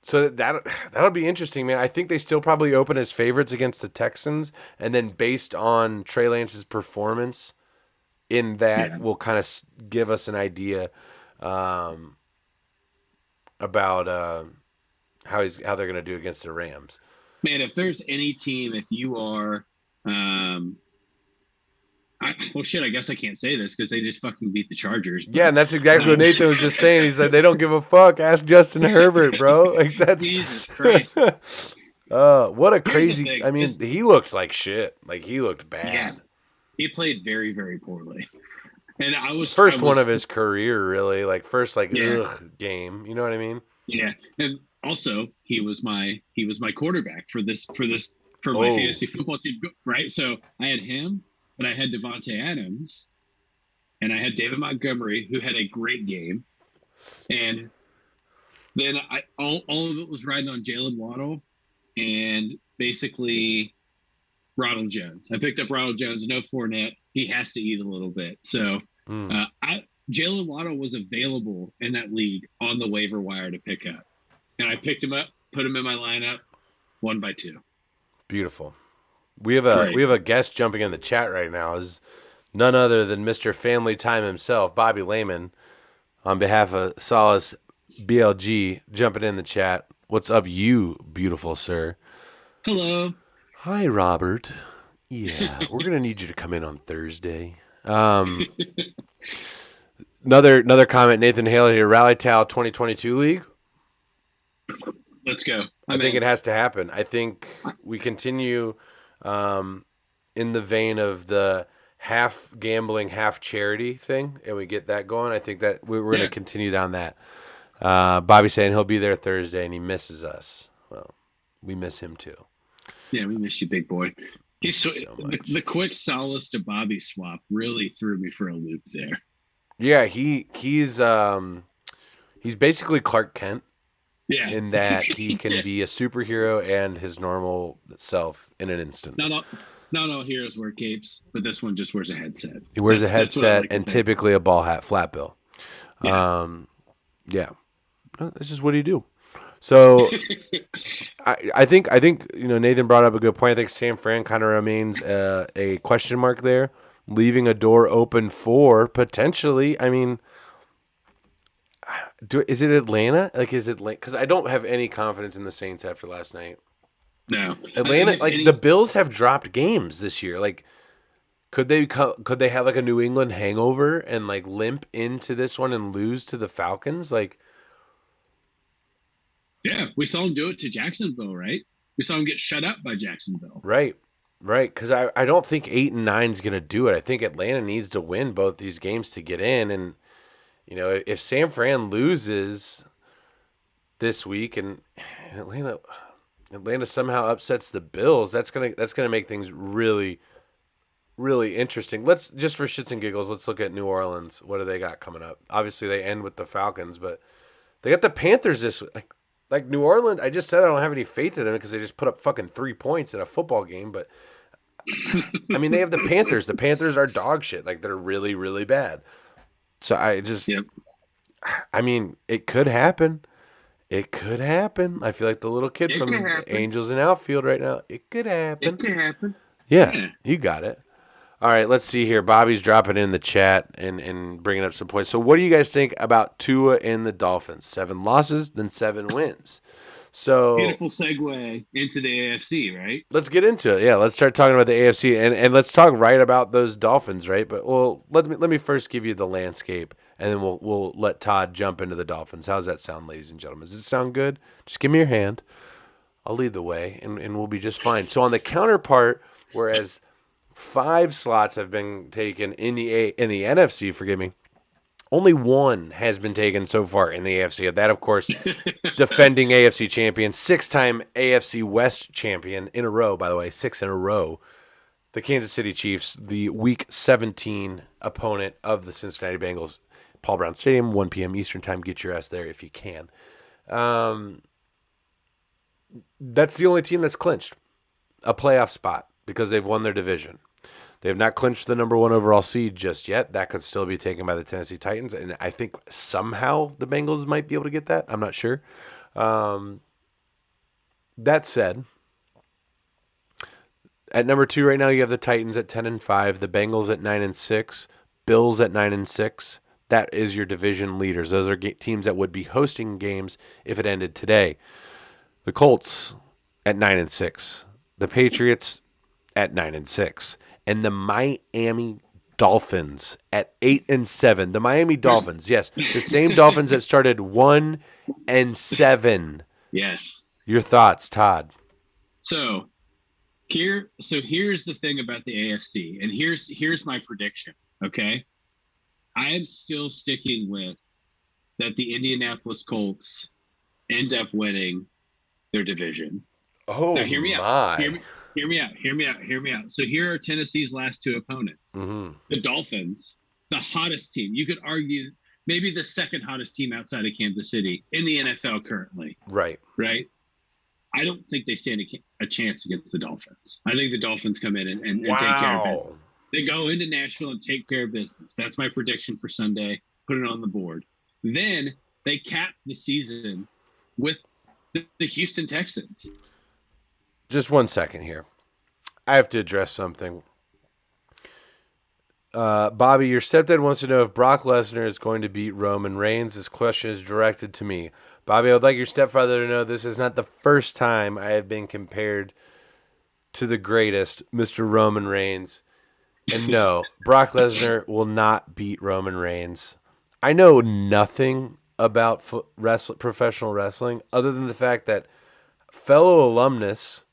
So that'll be interesting, man. I think they still probably open as favorites against the Texans, and then based on Trey Lance's performance in that, Yeah. will kind of give us an idea um, about how they're going to do against the Rams. Man, if there's any team, if you are, um, well, shit, I guess I can't say this because they just fucking beat the Chargers. Yeah, But and that's exactly what um, Nathan was just saying. He said they don't give a fuck. Ask Justin Herbert, bro. Like that's. Jesus Christ. What a Here's the crazy. thing: I is mean, he looked like shit. Like he looked yeah, bad. he played very, very poorly, and I First one of was, his career, really. Like first, like yeah, game. You know what I mean? yeah, and also he was my quarterback for my Oh, fantasy football team, right? So I had him, but I had Devonte Adams, and I had David Montgomery, who had a great game, and then all of it was riding on Jalen Waddle and basically Ronald Jones. I picked up Ronald Jones, no Fournette. He has to eat a little bit. So mm, I Jalen Waddle was available in that league on the waiver wire to pick up. And I picked him up, put him in my lineup, 1 by 2. beautiful. We have a guest jumping in the chat right now. Is none other than Mr. Family Time himself, Bobby Lehman, on behalf of Solace BLG, jumping in the chat. What's up, you beautiful sir? Hello. Hi, Robert. Yeah, we're gonna need you to come in on Thursday. Um, another comment. Nathan Hale here. Rally Towel 2022 League. Let's go. I I'm think it in. has to happen. I think we continue um, in the vein of the half gambling, half charity thing, and we get that going. I think that we're going to Yeah. continue down that. Bobby saying he'll be there Thursday and he misses us. Well, we miss him too. Yeah, we miss you, big boy. Miss He's you so the much. quick Solace to Bobby swap really threw me for a loop there. Yeah, he's basically Clark Kent Yeah. in that he can Yeah. be a superhero and his normal self in an instant. Not all not all heroes wear capes, but this one just wears a headset. He wears a That's what I headset like to and think. typically a ball hat, flat bill. Yeah. Um, yeah, that's just what he do. So I think Nathan brought up a good point. I think San Fran kind of remains a question mark there, leaving a door open for potentially. I mean, is it Atlanta? Like, is it because I don't have any confidence in the Saints after last night. No. I think Atlanta, if like the any Bills have dropped games this year. Like, could they have like a New England hangover and like limp into this one and lose to the Falcons? Like, yeah, we saw him do it to Jacksonville, right? We saw him get shut up by Jacksonville. right, right. Because I don't think 8 and 9 is gonna do it. I think Atlanta needs to win both these games to get in. And if San Fran loses this week and Atlanta somehow upsets the Bills, that's gonna make things really really interesting. Let's just for shits and giggles, let's look at New Orleans. What do they got coming up? Obviously, they end with the Falcons, but they got the Panthers this week. Like New Orleans, I just said I don't have any faith in them because they just put up fucking 3 points in a football game. But I mean, they have the Panthers. The Panthers are dog shit. Like they're really really bad. So Yep. I mean, it could happen. It could happen. I feel like the little kid It could from the happen. Angels in outfield right now. It could It happen. could happen. Yeah, Yeah. you got it. All right, let's see here. Bobby's dropping in the chat and bringing up some points. So, what do you guys think about Tua and the Dolphins? 7 losses, then 7 wins. So, Beautiful segue into the AFC, right? let's get into it. Yeah, let's start talking about the AFC and let's talk right about those Dolphins, right? But well, let me first give you the landscape, and then we'll let Todd jump into the Dolphins. How's that sound, ladies and gentlemen? Does it sound good? Just give me your hand. I'll lead the way, and we'll be just fine. So on the counterpart, whereas 5 slots have been taken in the NFC, forgive me, only one has been taken so far in the AFC. That, of course, defending AFC champion, 6-time AFC West champion in a row, by the way, 6 in a row. The Kansas City Chiefs, the Week 17 opponent of the Cincinnati Bengals, Paul Brown Stadium, 1 p.m. Eastern Time. Get your ass there if you can. Um, that's the only team that's clinched a playoff spot because they've won their division. They have not clinched the number 1 overall seed just yet. That could still be taken by the Tennessee Titans, and I think somehow the Bengals might be able to get that. I'm not sure. Um, that said, at number 2 right now, you have the Titans at 10-5, the Bengals at 9-6, Bills at 9-6. That is your division leaders. Those are teams that would be hosting games if it ended today. The Colts at 9-6, the Patriots at 9-6, and the Miami Dolphins at 8-7. The Miami Dolphins, yes, the same Dolphins that started 1-7. Yes. Your thoughts, Todd? So here's the thing about the AFC, and here's my prediction. Okay, I am still sticking with that the Indianapolis Colts end up winning their division. Oh Now, hear me out. Hear my! me. Hear me out. Hear me out. Hear me out. So here are Tennessee's last 2 opponents: Mm-hmm. the Dolphins, the hottest team. You could argue maybe the second hottest team outside of Kansas City in the NFL currently. Right. Right. I don't think they stand a chance against the Dolphins. I think the Dolphins come in and take care of business. Wow. They go into Nashville and take care of business. That's my prediction for Sunday. Put it on the board. Then they cap the season with the Houston Texans. Just 1 second here. I have to address something. Bobby, your stepdad wants to know if Brock Lesnar is going to beat Roman Reigns. This question is directed to me. Bobby, I would like your stepfather to know this is not the first time I have been compared to the greatest, Mr. Roman Reigns. And no, Brock Lesnar will not beat Roman Reigns. I know nothing about professional wrestling other than the fact that fellow alumnus,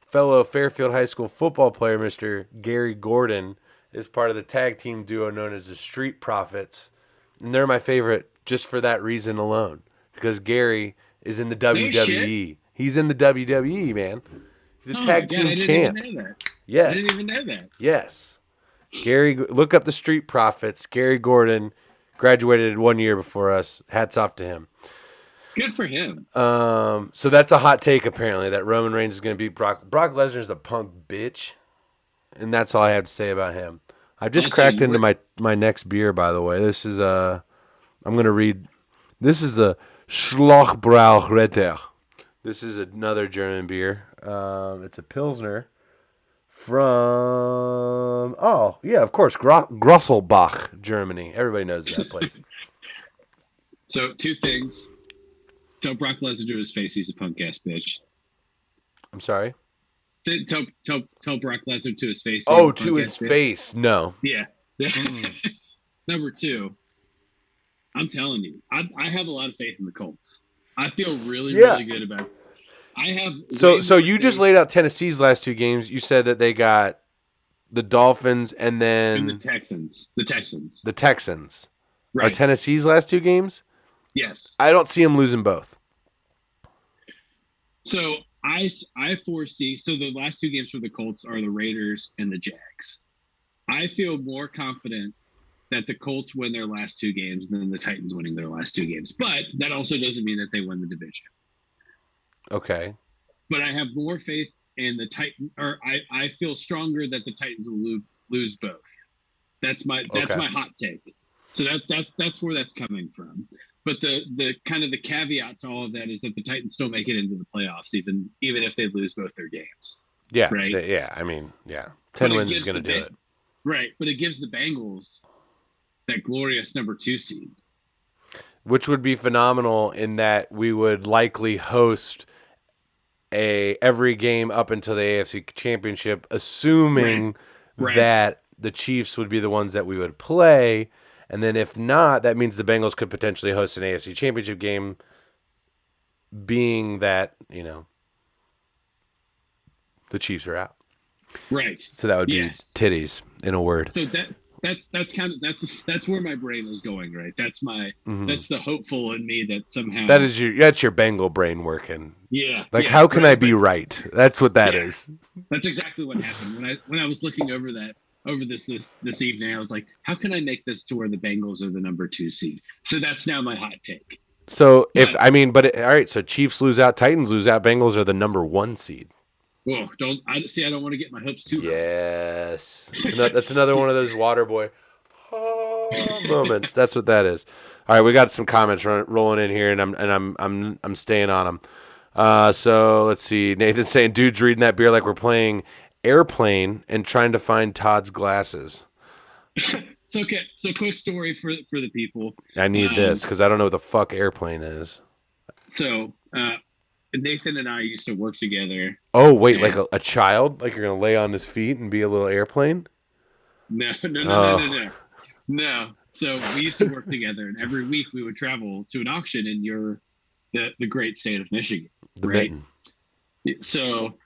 fellow Fairfield High School football player, Mr. Gary Gordon, is part of the tag team duo known as the Street Profits. And they're my favorite just for that reason alone. Because Gary is in the No shit. WWE. He's in the WWE, man. He's a Oh my tag god, team I didn't champ. even know that. I Yes. didn't even know that. Yes. Gary, look up the Street Profits. Gary Gordon graduated 1 year before us. Hats off to him. Good for him. So that's a hot take apparently that Roman Reigns is going to beat Brock. Brock Lesnar is a punk bitch, and that's all I have to say about him. I've just Also, cracked you into were my next beer, by the way. This is I'm going to read. This is the Schlochbrauchretter. This is another German beer. It's a Pilsner from, oh, yeah, of course, Grosselbach, Germany. Everybody knows that place. so 2 things. Tell Brock Lesnar to his face he's a punk ass bitch. I'm sorry? Tell Brock Lesnar to his face. Oh, to his face. No. Yeah. Mm. Number 2, I'm telling you, I have a lot of faith in the Colts. I feel really, Yeah. really good about it. I have So you just laid out Tennessee's last 2 games. You said that they got the Dolphins and then the Texans. The Texans. the Texans. Are Right. Tennessee's last 2 games? Yes. I don't see them losing both. So I foresee. So the last 2 games for the Colts are the Raiders and the Jags. I feel more confident that the Colts win their last 2 games than the Titans winning their last 2 games. But that also doesn't mean that they win the division. Okay. But I have more faith in the Titan, or I feel stronger that the Titans will lose both. That's my Okay. hot take. So that's where that's coming from. But the kind of the caveat to all of that is that the Titans still make it into the playoffs, even if they lose both their games, Yeah, right? yeah. I mean, yeah, But 10 it wins is gives going to the do it. right, but it gives the Bengals that glorious number 2 seed. Which would be phenomenal in that we would likely host a every game up until the AFC Championship, Right, assuming right, that the Chiefs would be the ones that we would play. And then if not, that means the Bengals could potentially host an AFC Championship game, being that, the Chiefs are out. right. So that would be Yes. titties in a word. So that's kind of that's where my brain is going, right? Hmm. That's the hopeful in me that That somehow, is that's your Bengal brain working. yeah, Like, yeah, how can I right. be right? That's what that Yeah, is. that's exactly what happened when I was looking over this evening. I was like, how can I make this to where the Bengals are the number 2 seed? So that's now my hot take. So if But I mean, but all right. So Chiefs lose out, Titans lose out, Bengals are the number 1 seed. whoa, don't I see? I don't want to get my hopes too Yes, it's high. not. That's another one of those water boy moments. That's what that is. All right, we got some comments rolling in here, and I'm staying on them. So let's see. Nathan's saying, "Dude's reading that beer like we're playing airplane and trying to find Todd's glasses." So okay, so quick story for the people. I need this Um, because I don't know what the fuck airplane is. so Nathan and I used to work together, Oh wait, like and a child, like you're gonna lay on his feet and be a little airplane. no, no, no, no, no, Oh, no, no. So we used to work together, and every week we would travel to an auction in the great state of Michigan, the right? mitten. So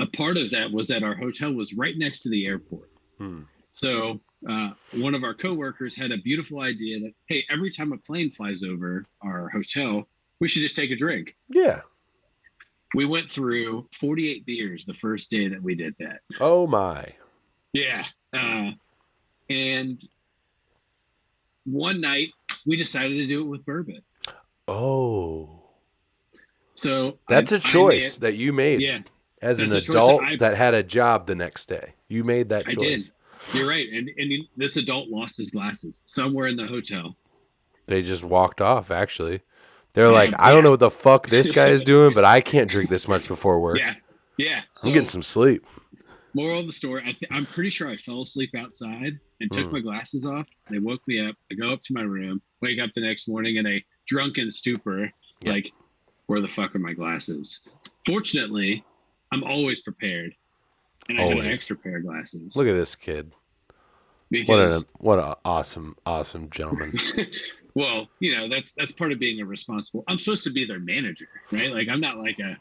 a part of that was that our hotel was right next to the airport. Hmm. So one of our coworkers had a beautiful idea that, hey, every time a plane flies over our hotel, we should just take a drink. Yeah. We went through 48 beers the first day that we did that. Oh my. Yeah. And one night we decided to do it with bourbon. Oh. So That's a I made, choice that you made yeah, as an that's a choice that adult that had a job the next day. You made that I did. choice. You're right. And this adult lost his glasses somewhere in the hotel. They just walked off, actually. They're like, Yeah, I don't yeah, know what the fuck this guy is doing, but I can't drink this much before work. yeah, yeah. I'm getting So some sleep. moral of the story, I'm pretty sure I fell asleep outside and took Hmm. my glasses off. They woke me up. I go up to my room, wake up the next morning in a drunken stupor, Yeah, like, where the fuck are my glasses? Fortunately, I'm always prepared, and I have an always. extra pair of glasses Look at this kid. because, What an awesome gentleman. well, that's part of being a responsible. I'm supposed to be their manager, right? Like I'm not like a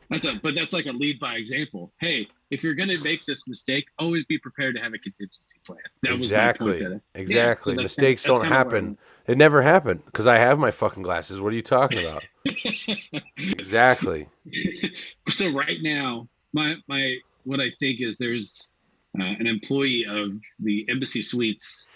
but that's like a lead by example. Hey, if you're going to make this mistake, always be prepared to have a contingency plan. That was my point. Exactly. That yeah. So Exactly. Mistakes that's don't kind of where I happen. It never happened because I have my fucking glasses. What are you talking about? Exactly. So right now, my what I think is there's an employee of the Embassy Suites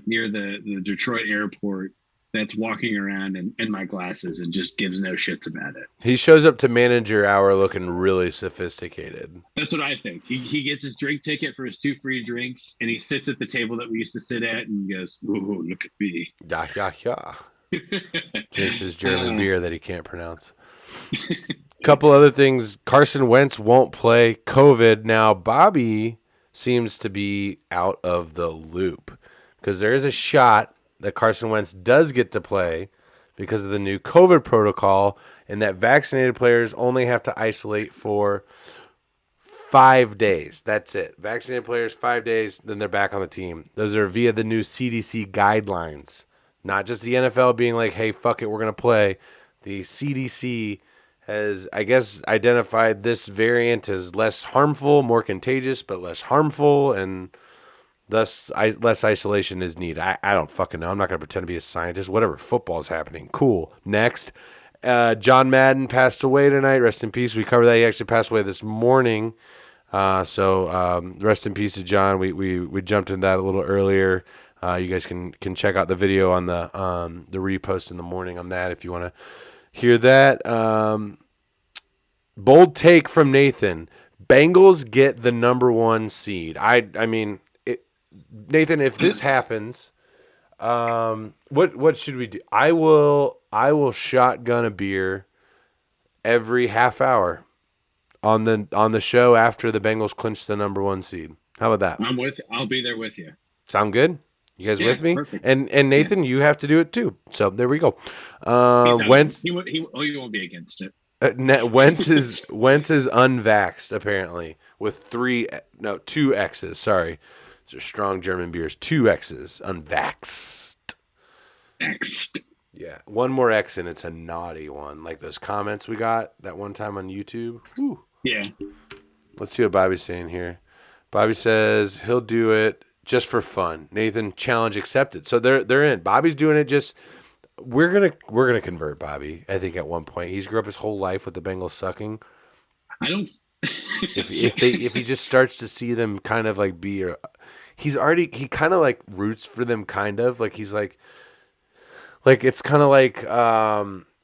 near the Detroit airport that's walking around in my glasses and just gives no shits about it. He shows up to manager hour looking really sophisticated. That's what I think. He gets his drink ticket for his 2 free drinks, and he sits at the table that we used to sit at, and goes, "Ooh, look at me." Yeah, yeah, yeah. Drinks his German uh, beer that he can't pronounce. Couple other things. Carson Wentz won't play COVID. Now, Bobby seems to be out of the loop because there is a shot that Carson Wentz does get to play because of the new COVID protocol, and that vaccinated players only have to isolate for 5 days. That's it. Vaccinated players, 5 days, then they're back on the team. Those are via the new CDC guidelines, not just the NFL being like, hey, fuck it, we're going to play. The CDC has, I guess, identified this variant as less harmful, more contagious, but less harmful, and thus less isolation is needed. I don't fucking know. I'm not going to pretend to be a scientist. Whatever. Football's happening. Cool. Next. John Madden passed away tonight. Rest in peace. We covered that. He actually passed away this morning. So rest in peace to John. We jumped into that a little earlier. You guys can check out the video on the repost in the morning on that if you want to hear that. Bold take from Nathan. Bengals get the number 1 seed. I mean, Nathan, if this happens, what should we do? I will shotgun a beer every half hour on the show after the Bengals clinch the number one seed. How about that? I'll be there with you. Sound good? You guys Yeah, with me? perfect. And Yeah, Nathan, you have to do it too. So there we go. he's not. Wentz He won't be against it. Wentz is unvaxxed apparently with two X's. Sorry, these are strong German beers. Two X's, unvaxxed. Next. Yeah, one more X and it's a naughty one. Like those comments we got that one time on YouTube. Whew. Yeah. Let's see what Bobby's saying here. Bobby says he'll do it just for fun. Nathan, challenge accepted. So they're in. Bobby's doing it just. We're gonna convert Bobby. I think at one point he's grew up his whole life with the Bengals sucking. I don't. If he just starts to see them kind of like he kind of like roots for them kind of like he's like it's kind of like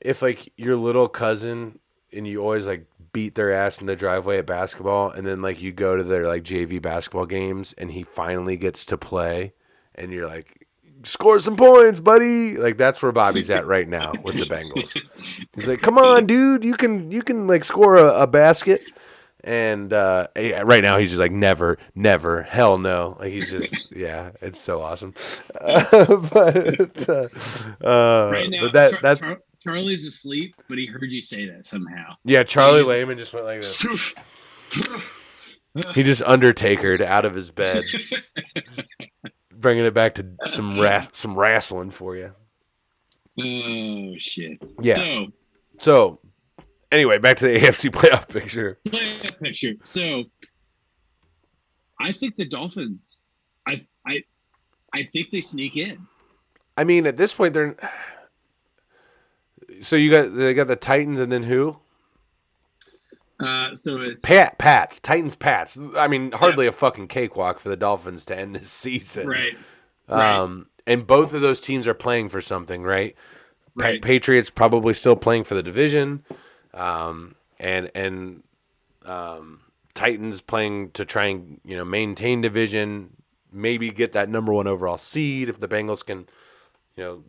if like your little cousin and you always like beat their ass in the driveway at basketball and then like you go to their like JV basketball games and he finally gets to play and you're like score some points, buddy. Like that's where Bobby's at right now with the Bengals. He's like, "Come on, dude, you can like score a basket." And right now he's just like never, never, hell no. Like he's just yeah, it's so awesome. Right now, But that Charlie's asleep, but he heard you say that somehow. yeah, Charlie Lehman just went like this. He just Undertakered out of his bed, bringing it back to some wrestling for you. Oh shit. Yeah. So anyway, back to the AFC playoff picture. Playoff picture. So I think the Dolphins. I think they sneak in. I mean, at this point, they're. So they got the Titans and then who? So it's Pats, Titans, Pats. I mean, hardly a fucking cakewalk for the Dolphins to end this season. right. And both of those teams are playing for something, right? Right. Patriots probably still playing for the division, and Titans playing to try and maintain division, maybe get that number one overall seed if the Bengals can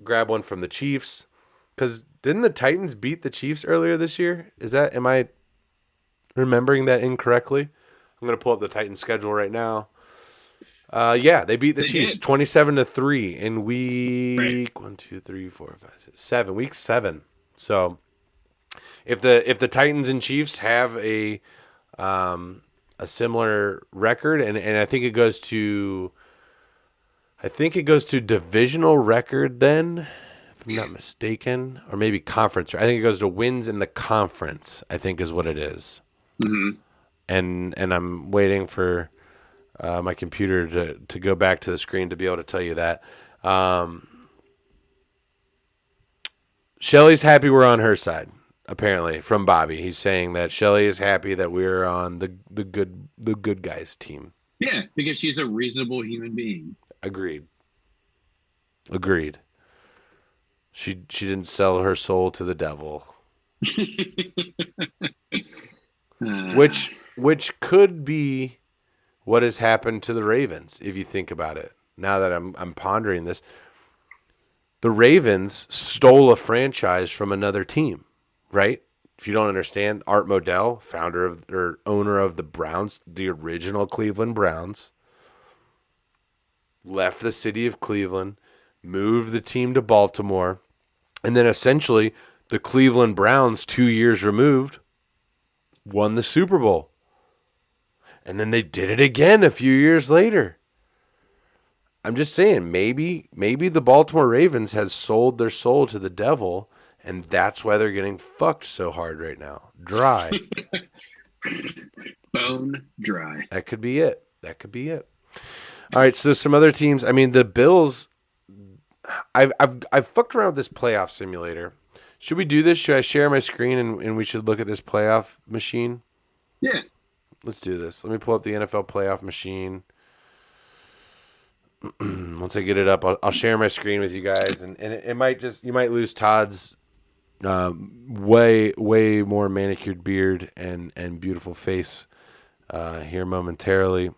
grab one from the Chiefs. Because didn't the Titans beat the Chiefs earlier this year? Am I remembering that incorrectly? I'm gonna pull up the Titans schedule right now. Yeah, they beat the Chiefs 27-3 in week 1, 2, 3, 4, 5, 6, 7. Week 7. So if the Titans and Chiefs have a similar record, and I think it goes to divisional record then, if I'm not mistaken, or maybe conference. I think it goes to wins in the conference. I think is what it is. Mm-hmm. And I'm waiting for my computer to go back to the screen to be able to tell you that. Shelly's happy we're on her side. Apparently, from Bobby, he's saying that Shelly is happy that we're on the good guys team. Yeah, because she's a reasonable human being. Agreed. She didn't sell her soul to the devil. Which could be what has happened to the Ravens, if you think about it. Now that I'm pondering this, the Ravens stole a franchise from another team, right? If you don't understand, Art Modell, owner of the Browns, the original Cleveland Browns, left the city of Cleveland, moved the team to Baltimore, and then essentially the Cleveland Browns, 2 years removed, won the Super Bowl. And then they did it again a few years later. I'm just saying, maybe the Baltimore Ravens has sold their soul to the devil, and that's why they're getting fucked so hard right now. Dry. Bone dry. That could be it. All right, so some other teams. I mean, the Bills. I've fucked around with this playoff simulator. Should we do this? Should I share my screen and we should look at this playoff machine? Yeah. Let's do this. Let me pull up the NFL playoff machine. Once I get it up, I'll share my screen with you guys, and it might you might lose Todd's way more manicured beard and beautiful face here momentarily.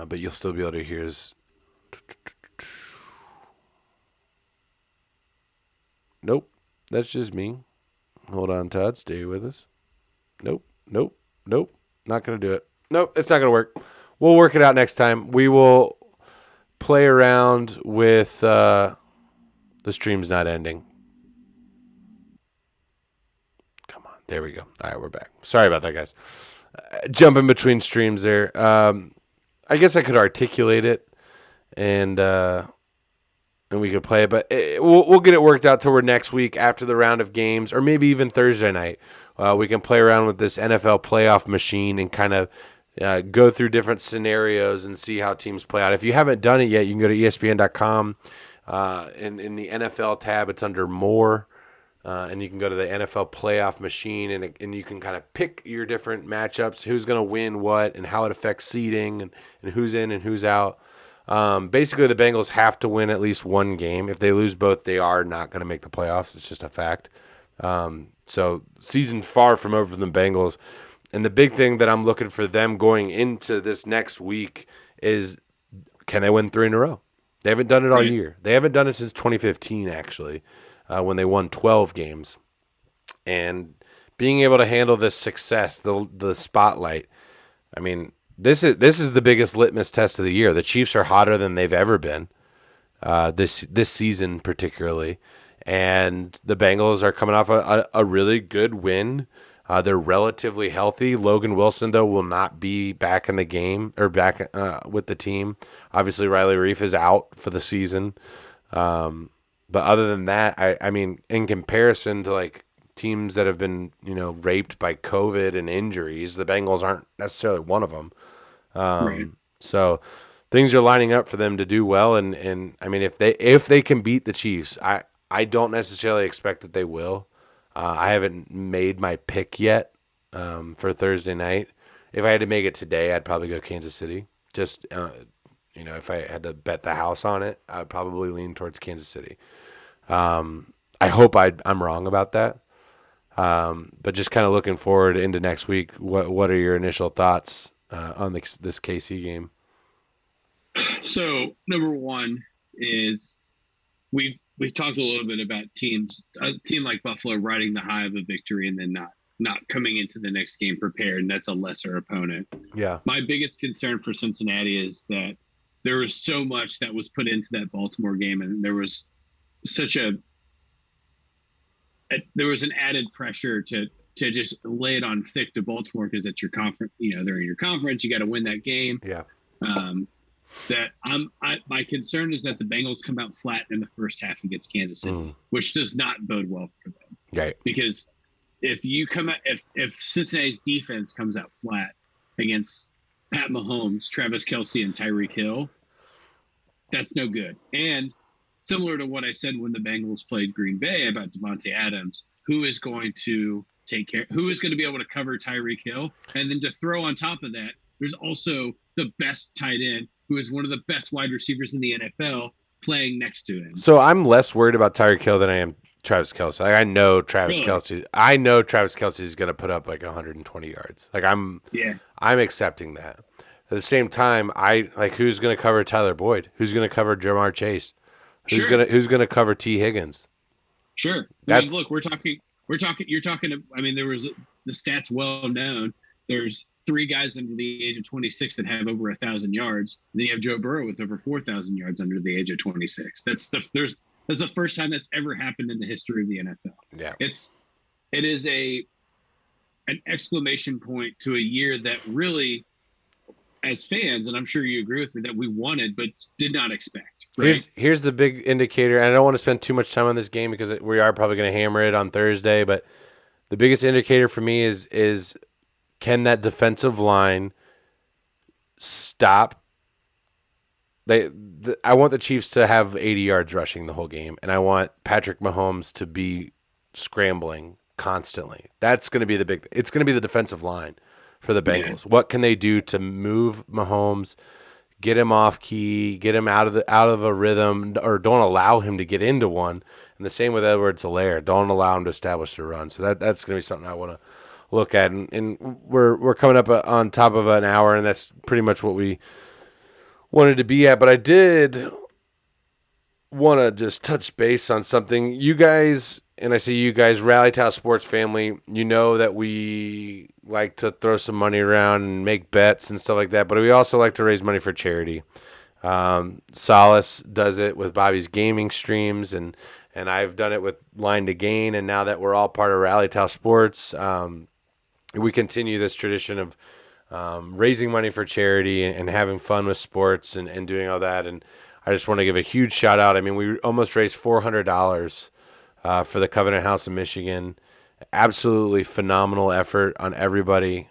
but you'll still be able to hear his. Nope, that's just me. Hold on, Todd. Stay with us. Nope, nope, nope. Not going to do it. Nope, it's not going to work. We'll work it out next time. We will play around with the stream's not ending. Come on. There we go. All right, we're back. Sorry about that, guys. Jumping between streams there. I guess I could articulate it and we could play it, but we'll get it worked out till we're next week after the round of games, or maybe even Thursday night. We can play around with this NFL playoff machine and kind of go through different scenarios and see how teams play out. If you haven't done it yet, you can go to ESPN.com. In the NFL tab, it's under More, and you can go to the NFL playoff machine, and you can kind of pick your different matchups, who's going to win what, and how it affects seeding, and who's in and who's out. Basically, the Bengals have to win at least one game. If they lose both, they are not going to make the playoffs. It's just a fact. So season far from over for the Bengals. And the big thing that I'm looking for them going into this next week is, can they win 3 in a row? They haven't done it all year. They haven't done it since 2015, actually, when they won 12 games. And being able to handle this success, the spotlight, I mean, this is the biggest litmus test of the year. The Chiefs are hotter than they've ever been this season, particularly. And the Bengals are coming off a really good win. They're relatively healthy. Logan Wilson, though, will not be back in the game or back with the team. Obviously, Riley Reif is out for the season. But other than that, I mean, in comparison to like teams that have been, raped by COVID and injuries, the Bengals aren't necessarily one of them. So things are lining up for them to do well. And I mean, if they can beat the Chiefs, I don't necessarily expect that they will. I haven't made my pick yet for Thursday night. If I had to make it today, I'd probably go Kansas City. Just, if I had to bet the house on it, I'd probably lean towards Kansas City. I hope I'm wrong about that. But just kind of looking forward into next week, what are your initial thoughts on this KC game? So, number one is we've talked a little bit about a team like Buffalo riding the high of a victory and then not coming into the next game prepared, and that's a lesser opponent. Yeah. My biggest concern for Cincinnati is that there was so much that was put into that Baltimore game, and there was such there was an added pressure to just lay it on thick to Baltimore because it's your conference. They're in your conference. You got to win that game. Yeah. My concern is that the Bengals come out flat in the first half against Kansas City, which does not bode well for them. Right. Because if Cincinnati's defense comes out flat against Pat Mahomes, Travis Kelce, and Tyreek Hill, that's no good. And similar to what I said when the Bengals played Green Bay about Devontae Adams, who is going to be able to cover Tyreek Hill? And then to throw on top of that, there's also the best tight end, who is one of the best wide receivers in the NFL, playing next to him. So I'm less worried about Tyreek Hill than I am Travis Kelce. I know Travis Kelce. I know Travis Kelce is going to put up like 120 yards. Like I'm accepting that. At the same time, who's going to cover Tyler Boyd? Who's going to cover Jamar Chase? Who's going to cover T. Higgins? Sure. Look, you're talking. There was the stats well known. There's 3 guys under the age of 26 that have over 1,000 yards. And then you have Joe Burrow with over 4,000 yards under the age of 26. That's the first time that's ever happened in the history of the NFL. Yeah. It is an exclamation point to a year that really, as fans, and I'm sure you agree with me, that we wanted but did not expect. Right? Here's the big indicator, and I don't want to spend too much time on this game because we are probably going to hammer it on Thursday, but the biggest indicator for me is can that defensive line stop? I want the Chiefs to have 80 yards rushing the whole game, and I want Patrick Mahomes to be scrambling constantly. That's going to be it's going to be the defensive line for the Bengals. Yeah. What can they do to move Mahomes, get him off key, get him out of a rhythm, or don't allow him to get into one? And the same with Edwards-Helaire. Don't allow him to establish a run. So that's going to be something I want to look at. And we're coming up on top of an hour, and that's pretty much what we wanted to be at. But I did want to just touch base on something. You guys, and I say you guys, Rally Towel Sports family, you know that we like to throw some money around and make bets and stuff like that, but we also like to raise money for charity. Solace does it with Bobby's gaming streams, and I've done it with Line to Gain. And now that we're all part of Rally Towel Sports, we continue this tradition of raising money for charity and having fun with sports and doing all that. And I just want to give a huge shout out. I mean, we almost raised $400 for the Covenant House of Michigan. Absolutely phenomenal effort on everybody's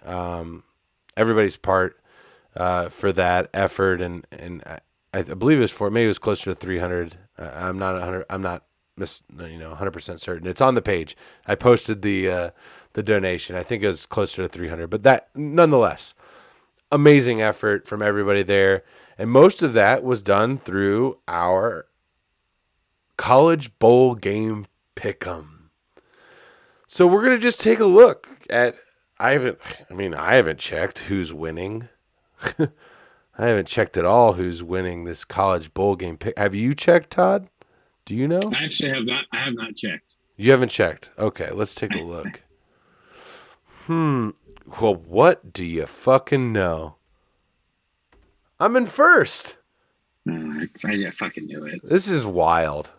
part for that effort, and I believe it was maybe it was closer to 300. I'm not 100. I'm not 100% certain. It's on the page. I posted the donation. I think it was closer to 300, but that nonetheless, amazing effort from everybody there, and most of that was done through our college bowl game pick'em. So we're gonna just take a look at. I haven't checked who's winning. I haven't checked at all who's winning this college bowl game pick. Have you checked, Todd? Do you know? I actually have not. I have not checked. You haven't checked. Okay, let's take a look. Well, what do you fucking know? I'm in first. I fucking knew it. This is wild.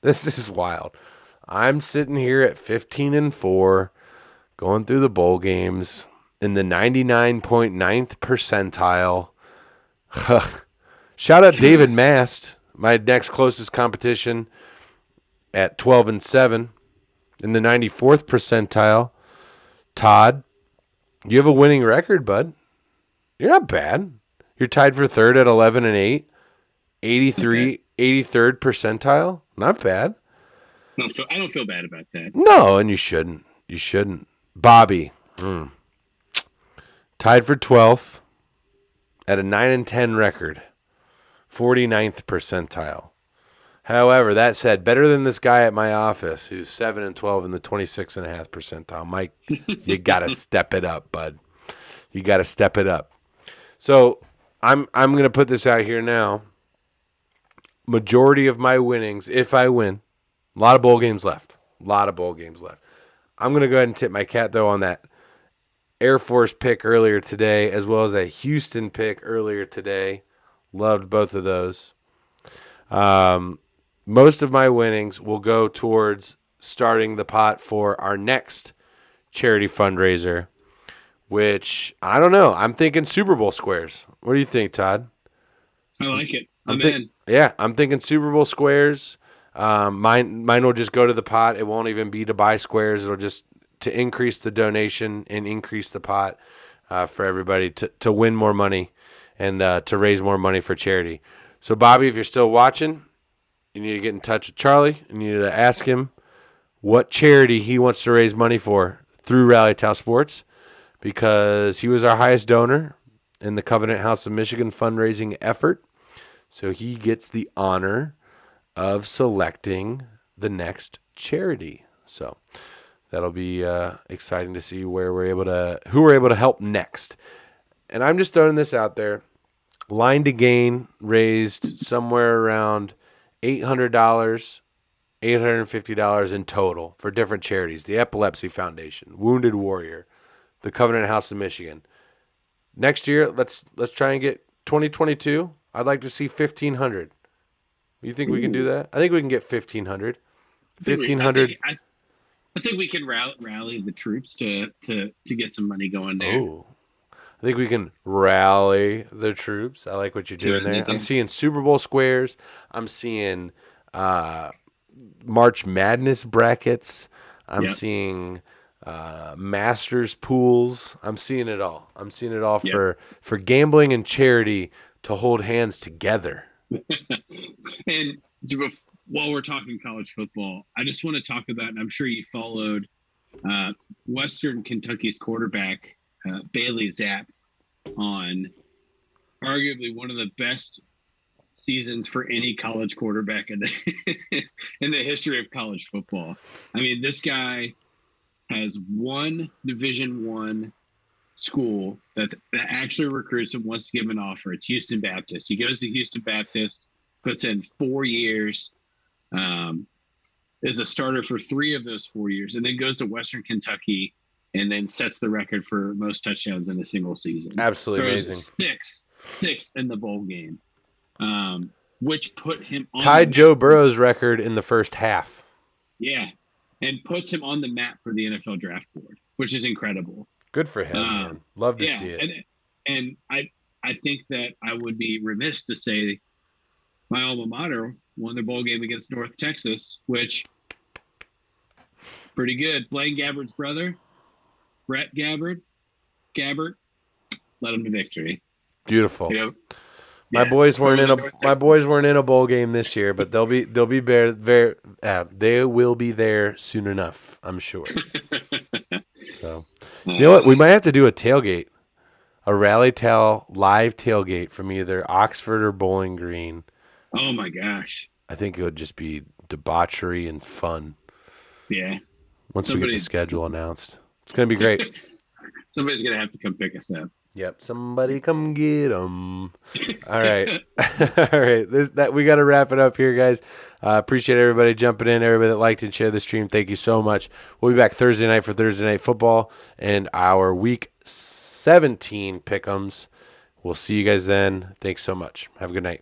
This is wild. I'm sitting here at 15-4, going through the bowl games in the 99.9th percentile. Shout out David Mast, my next closest competition at 12-7 in the 94th percentile. Todd, you have a winning record, bud. You're not bad. You're tied for third at 11-8. 83rd percentile. Not bad. I don't feel bad about that. No, and you shouldn't. You shouldn't. Bobby, tied for 12th at a 9-10 record. 49th percentile. However, that said, better than this guy at my office who's 7-12 in the 26.5th percentile. Mike, you got to step it up, bud. You got to step it up. So I'm going to put this out here now. Majority of my winnings, if I win, a lot of bowl games left. I'm going to go ahead and tip my cat, though, on that Air Force pick earlier today, as well as a Houston pick earlier today. Loved both of those. Most of my winnings will go towards starting the pot for our next charity fundraiser, which, I don't know. I'm thinking Super Bowl squares. What do you think, Todd? I like it. I'm in. Yeah, I'm thinking Super Bowl squares. Mine will just go to the pot. It won't even be to buy squares. It'll just to increase the donation and increase the pot for everybody to win more money and to raise more money for charity. So, Bobby, if you're still watching, you need to get in touch with Charlie and you need to ask him what charity he wants to raise money for through Rally Towel Sports, because he was our highest donor in the Covenant House of Michigan fundraising effort. So he gets the honor of selecting the next charity. So that'll be exciting to see who we're able to help next. And I'm just throwing this out there. Line to Gain raised somewhere around $800, $850 in total for different charities. The Epilepsy Foundation, Wounded Warrior, the Covenant House of Michigan. Next year, let's try and get 2022. I'd like to see 1,500. You think we can do that? I think we can get 1,500. 1,500. I think we can rally the troops to get some money going there. Oh, I think we can rally the troops. I like what you're doing there. I'm seeing Super Bowl squares. I'm seeing March Madness brackets. I'm seeing Masters pools. I'm seeing it all. For gambling and charity to hold hands together. And while we're talking college football, I just want to talk about, and I'm sure you followed Western Kentucky's quarterback, Bailey Zapp, on arguably one of the best seasons for any college quarterback in the history of college football. I mean, this guy has won Division I school that actually recruits him, wants to give him an offer. It's Houston Baptist. He goes to Houston Baptist, puts in 4 years, um, is a starter for 3 of those 4 years, and then goes to Western Kentucky and then sets the record for most touchdowns in a single season. Absolutely amazing. Throws six in the bowl game, which put him on the Tied map. Joe Burrow's record in the first half. Yeah, and puts him on the map for the NFL draft board, which is incredible. Good for him, man. Love to see it. And I think that I would be remiss to say my alma mater won their bowl game against North Texas, which pretty good. Blaine Gabbard's brother, Brett Gabbard, led them to victory. Beautiful. You know, my boys weren't in a bowl game this year, but they will be there soon enough, I'm sure. So, you know what? We might have to do a tailgate, a Rally Tell live tailgate from either Oxford or Bowling Green. Oh my gosh! I think it would just be debauchery and fun. Yeah. Once we get the schedule announced, it's gonna be great. Somebody's gonna have to come pick us up. Yep, somebody come get them. All right, all right. We got to wrap it up here, guys. Appreciate everybody jumping in, everybody that liked and shared the stream. Thank you so much. We'll be back Thursday night for Thursday Night Football and our Week 17 pick'ems. We'll see you guys then. Thanks so much. Have a good night.